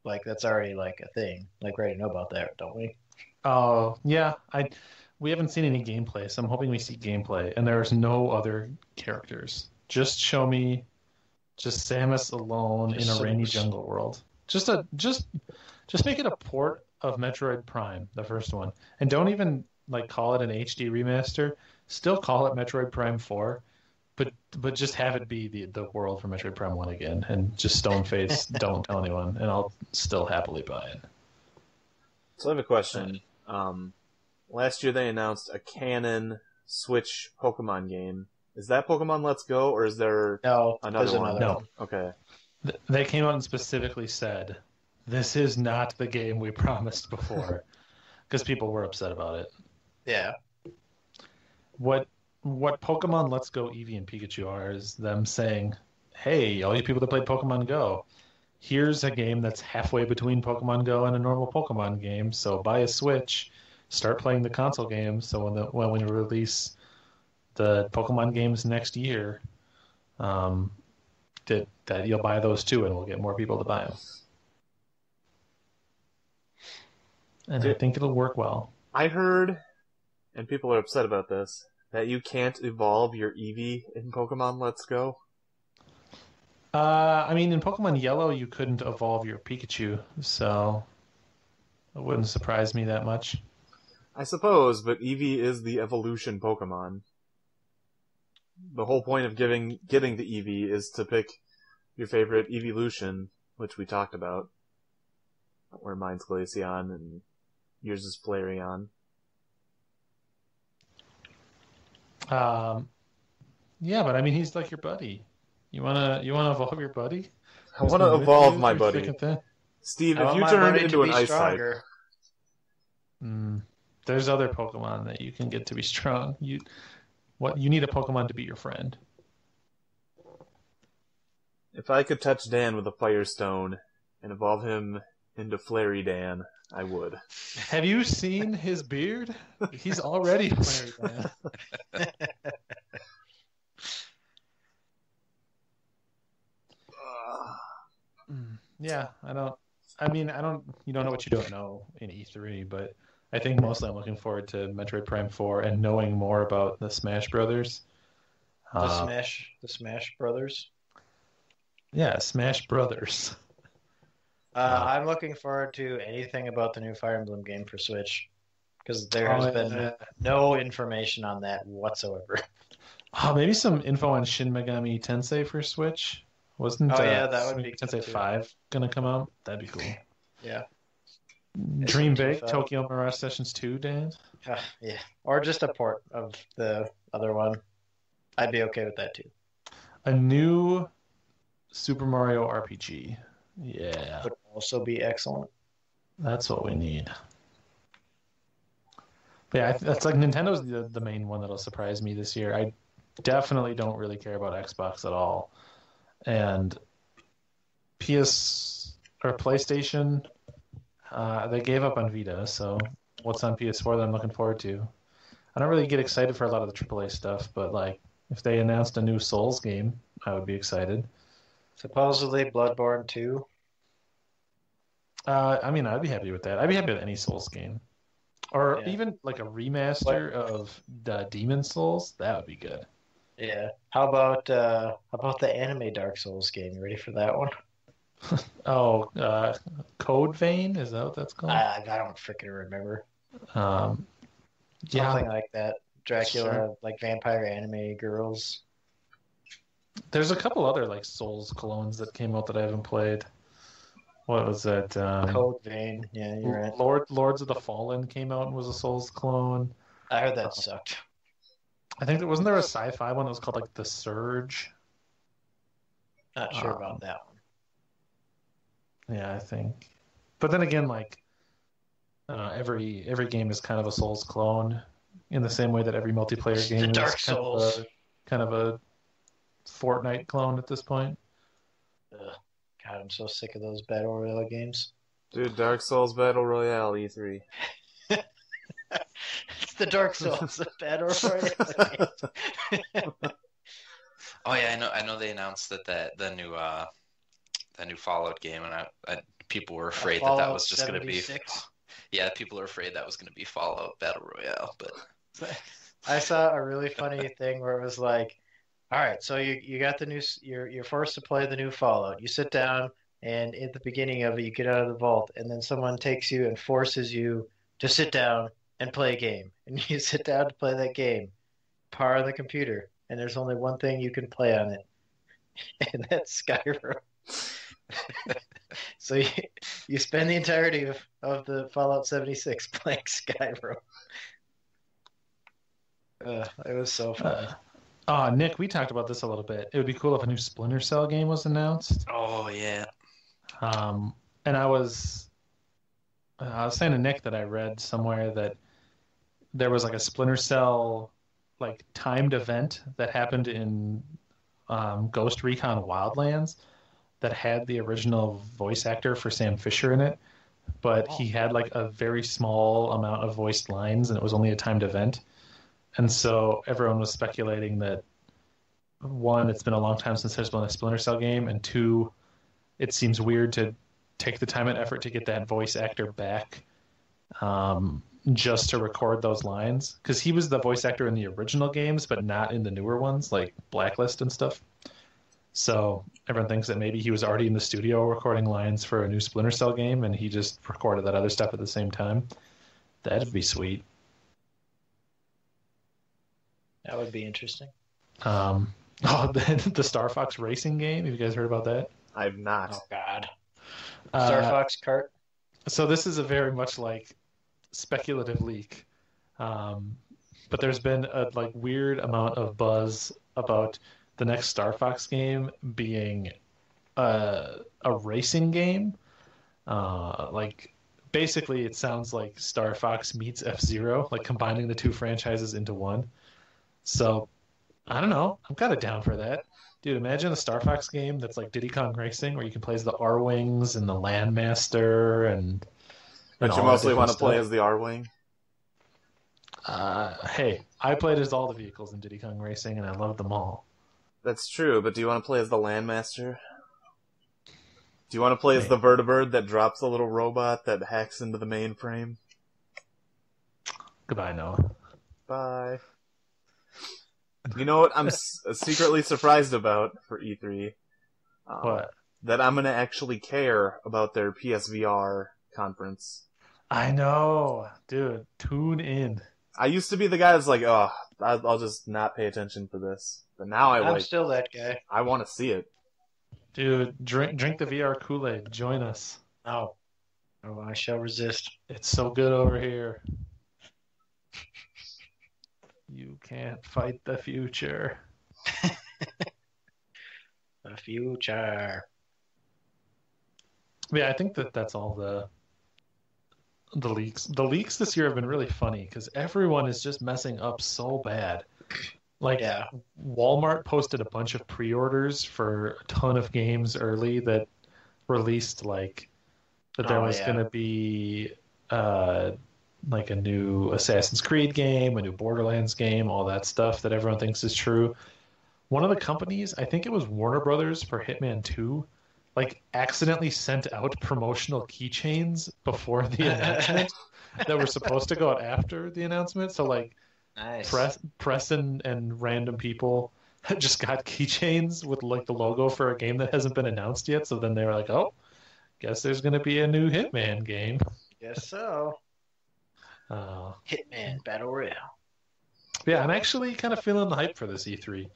like, that's already, like, a thing. Like, we already know about that, don't we? Oh, yeah. We haven't seen any gameplay, so I'm hoping we see gameplay. And there's no other characters. Just show me just Samus alone in a rainy jungle world. Just Just make it a port of Metroid Prime, the first one, and don't even like call it an HD remaster. Still call it Metroid Prime 4, but just have it be the world from Metroid Prime 1 again, and just stone face, don't tell anyone, and I'll still happily buy it. So I have a question. Last year they announced a canon Switch Pokemon game. Is that Pokemon Let's Go, or is there another one? No. Okay. They came out and specifically said, this is not the game we promised before, because people were upset about it. Yeah. What Pokemon Let's Go Eevee and Pikachu are is them saying, hey, all you people that played Pokemon Go, here's a game that's halfway between Pokemon Go and a normal Pokemon game, so buy a Switch, start playing the console games, so when we release the Pokemon games next year, that you'll buy those too, and we'll get more people to buy them. And I think it'll work well. I heard, and people are upset about this, that you can't evolve your Eevee in Pokemon Let's Go. I mean, in Pokemon Yellow, you couldn't evolve your Pikachu, so it wouldn't surprise me that much. I suppose, but Eevee is the evolution Pokemon. The whole point of getting the Eevee is to pick your favorite evolution, which we talked about. Where mine's Glaceon and yours is Flareon. Yeah, but I mean, he's like your buddy. You wanna evolve your buddy? I want to evolve my buddy. Steve, if you turn into an ice type, there's other Pokemon that you can get to be strong. You need a Pokemon to be your friend. If I could touch Dan with a Fire Stone and evolve him into Flary Dan, I would. Have you seen his beard? He's already Flary Dan. Yeah, you don't know what you don't know in E3, but I think mostly I'm looking forward to Metroid Prime 4 and knowing more about the Smash Brothers. The Smash Brothers? Yeah, Smash Brothers. I'm looking forward to anything about the new Fire Emblem game for Switch, because there has been no information on that whatsoever. Maybe some info on Shin Megami Tensei for Switch. Wasn't that would be Tensei 5 gonna come out? That'd be cool. Yeah. Dream Big, Tokyo Mirage Sessions 2, Dan? Yeah. Or just a port of the other one. I'd be okay with that too. A new Super Mario RPG. Yeah. Would also be excellent. That's what we need. But yeah, that's like Nintendo's the main one that'll surprise me this year. I definitely don't really care about Xbox at all. And PlayStation, they gave up on Vita, so what's on PS4 that I'm looking forward to? I don't really get excited for a lot of the AAA stuff, but like if they announced a new Souls game, I would be excited. Supposedly Bloodborne 2. I mean, I'd be happy with that. I'd be happy with any Souls game. Or even like a remaster of the Demon Souls. That would be good. Yeah. How about the anime Dark Souls game? You ready for that one? Code Vein? Is that what that's called? I don't freaking remember. Something like that. Dracula, like vampire anime girls. There's a couple other like Souls clones that came out that I haven't played. What was that? Code Vein. Yeah, you're right. Lords of the Fallen came out and was a Souls clone. I heard that sucked. I think wasn't there a sci-fi one that was called like The Surge? Not sure about that one. Yeah, I think. But then again, like every game is kind of a Souls clone in the same way that every multiplayer game the Dark is Souls. kind of a Fortnite clone at this point. Ugh. God, I'm so sick of those Battle Royale games. Dude, Dark Souls Battle Royale E3. It's the Dark Souls of Battle Royale. Oh yeah, I know they announced that the new Fallout game, and people were afraid that was just going to be. Yeah, people are afraid that was going to be Fallout Battle Royale, but I saw a really funny thing where it was like, all right, so you got the new, you're forced to play the new Fallout. You sit down, and at the beginning of it, you get out of the vault, and then someone takes you and forces you to sit down and play a game. And you sit down to play that game, power the computer, and there's only one thing you can play on it, and that's Skyrim. So you spend the entirety of the Fallout 76 playing Skyrim. It was so funny. Nick, we talked about this a little bit. It would be cool if a new Splinter Cell game was announced. Oh yeah. And I was saying to Nick that I read somewhere that there was like a Splinter Cell like timed event that happened in Ghost Recon Wildlands that had the original voice actor for Sam Fisher in it, but he had like a very small amount of voiced lines and it was only a timed event. And so everyone was speculating that, one, it's been a long time since there's been a Splinter Cell game, and two, it seems weird to take the time and effort to get that voice actor back just to record those lines. Because he was the voice actor in the original games, but not in the newer ones, like Blacklist and stuff. So everyone thinks that maybe he was already in the studio recording lines for a new Splinter Cell game, and he just recorded that other stuff at the same time. That'd be sweet. That would be interesting. The Star Fox racing game. Have you guys heard about that? I've not. Oh God. Star Fox Kart. So this is a very much like speculative leak, but there's been a like weird amount of buzz about the next Star Fox game being a racing game. Like basically, it sounds like Star Fox meets F-Zero, like combining the two franchises into one. So I don't know. I'm kind of down for that. Dude, imagine a Star Fox game that's like Diddy Kong Racing, where you can play as the R-Wings and the Landmaster and But you all that mostly different want to play stuff. as the R-Wing? Hey, I played as all the vehicles in Diddy Kong Racing, and I loved them all. That's true, but do you want to play as the Landmaster? Do you want to play as the vertibird that drops a little robot that hacks into the mainframe? Goodbye, Noah. Bye. You know what I'm secretly surprised about for E3? What? That I'm going to actually care about their PSVR conference. I know. Dude, tune in. I used to be the guy that's like, oh, I'll just not pay attention for this. But now I'm still that guy. I want to see it. Dude, drink the VR Kool-Aid. Join us. Oh, I shall resist. It's so good over here. You can't fight the future. The future. Yeah, I think that's all the leaks. The leaks this year have been really funny because everyone is just messing up so bad. Like, Yeah. Walmart posted a bunch of pre-orders for a ton of games early that released, like, that there was going to be like a new Assassin's Creed game, a new Borderlands game, all that stuff that everyone thinks is true. One of the companies, I think it was Warner Brothers for Hitman 2, like accidentally sent out promotional keychains before the announcement that were supposed to go out after the announcement. So like Nice. press and random people just got keychains with like the logo for a game that hasn't been announced yet. So then they were like, oh, guess there's going to be a new Hitman game. Guess so. Hitman Battle Royale. Yeah, I'm actually kind of feeling the hype for this E3.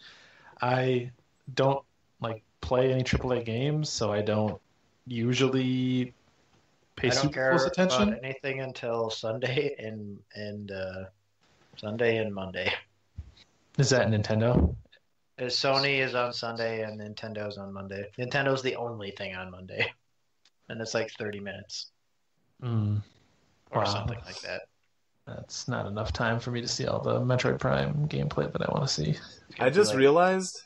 I don't like play any AAA games, so I don't usually pay I don't super care close attention. about anything until Sunday and Sunday and Monday. Is that Nintendo? Sony is on Sunday and Nintendo's on Monday. Nintendo's the only thing on Monday, and it's like 30 minutes Or or something like that. That's not enough time for me to see all the Metroid Prime gameplay that I want to see. I just realized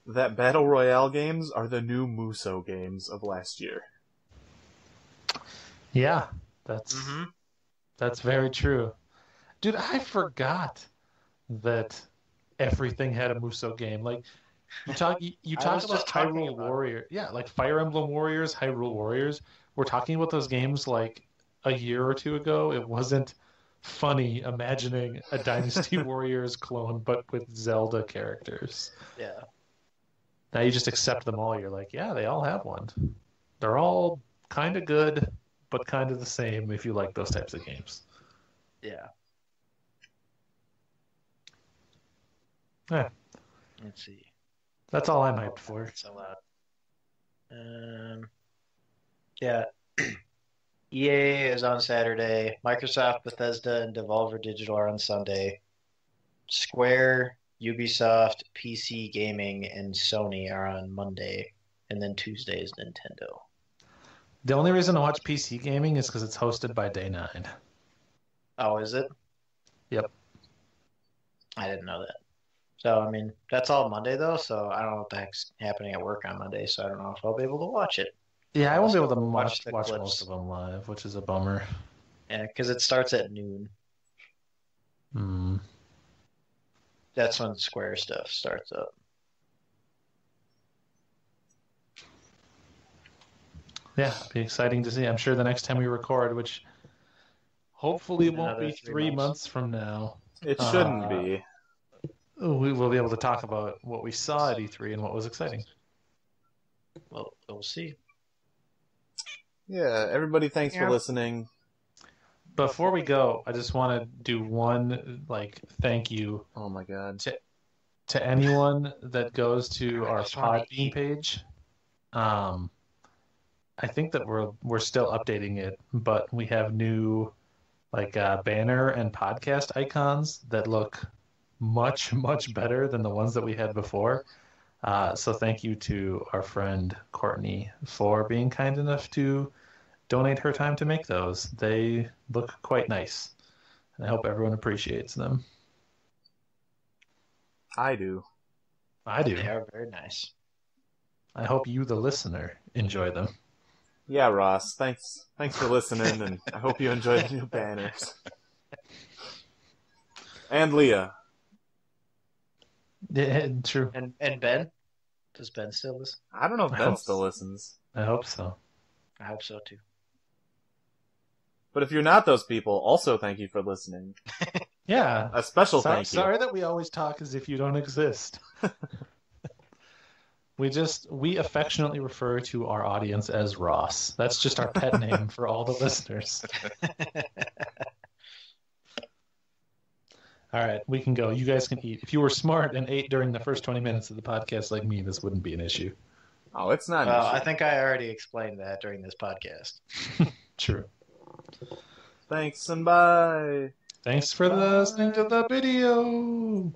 that Battle Royale games are the new Muso games of last year. Yeah, that's very true. Dude, I forgot that everything had a Muso game. Like you talk about Hyrule Warrior. Yeah, like Fire Emblem Warriors, Hyrule Warriors. We're talking about those games like a year or two ago. It wasn't funny imagining a Dynasty Warriors clone but with Zelda characters. Yeah. Now you just accept them all. You're like, yeah, they all have one. They're all kind of good, but kind of the same if you like those types of games. Yeah. Yeah, Let's see. that's all I'm hyped for. It's a lot. Yeah. EA is on Saturday. Microsoft, Bethesda, and Devolver Digital are on Sunday. Square, Ubisoft, PC Gaming, and Sony are on Monday. And then Tuesday is Nintendo. The only reason to watch PC gaming is because it's hosted by Day 9. Oh, is it? Yep. I didn't know that. So, I mean, that's all Monday, though, so I don't know what the heck's happening at work on Monday, so I don't know if I'll be able to watch it. Yeah, I won't be able to Watch watch the most clips. of them live, which is a bummer. Yeah, because it starts at noon. Hmm. That's when Square stuff starts up. Yeah, it'll be exciting to see. I'm sure the next time we record, which hopefully won't Another be 3 3 months. months from now, It shouldn't be. we will be able to talk about what we saw at E3 and what was exciting. Well, we'll see. Yeah, everybody, thanks for Yeah. listening. Before we go, I just want to do one thank you Oh my god. to anyone that goes to I our just wanna Podbean eat. page. I think that we're still updating it, but we have new banner and podcast icons that look much better than the ones that we had before. So thank you to our friend Courtney for being kind enough to donate her time to make those. They look quite nice, and I hope everyone appreciates them. I do. I do. They are very nice. I hope you, the listener, enjoy them. Yeah, Ross, thanks for listening, and I hope you enjoy the new banners. And Leah. Yeah, true. And Ben? Does Ben still listen? I don't know if I Ben hope still so. listens. I hope so. I hope so too. But if you're not those people, also thank you for listening. Yeah. A special thank you. Sorry that we always talk as if you don't exist. We affectionately refer to our audience as Ross. That's just our pet name for all the listeners. All right, we can go. You guys can eat. If you were smart and ate during the first 20 minutes of the podcast like me, this wouldn't be an issue. Oh, it's not an Well, issue. I think I already explained that during this podcast. True. Thanks and bye. Thanks for listening to the video.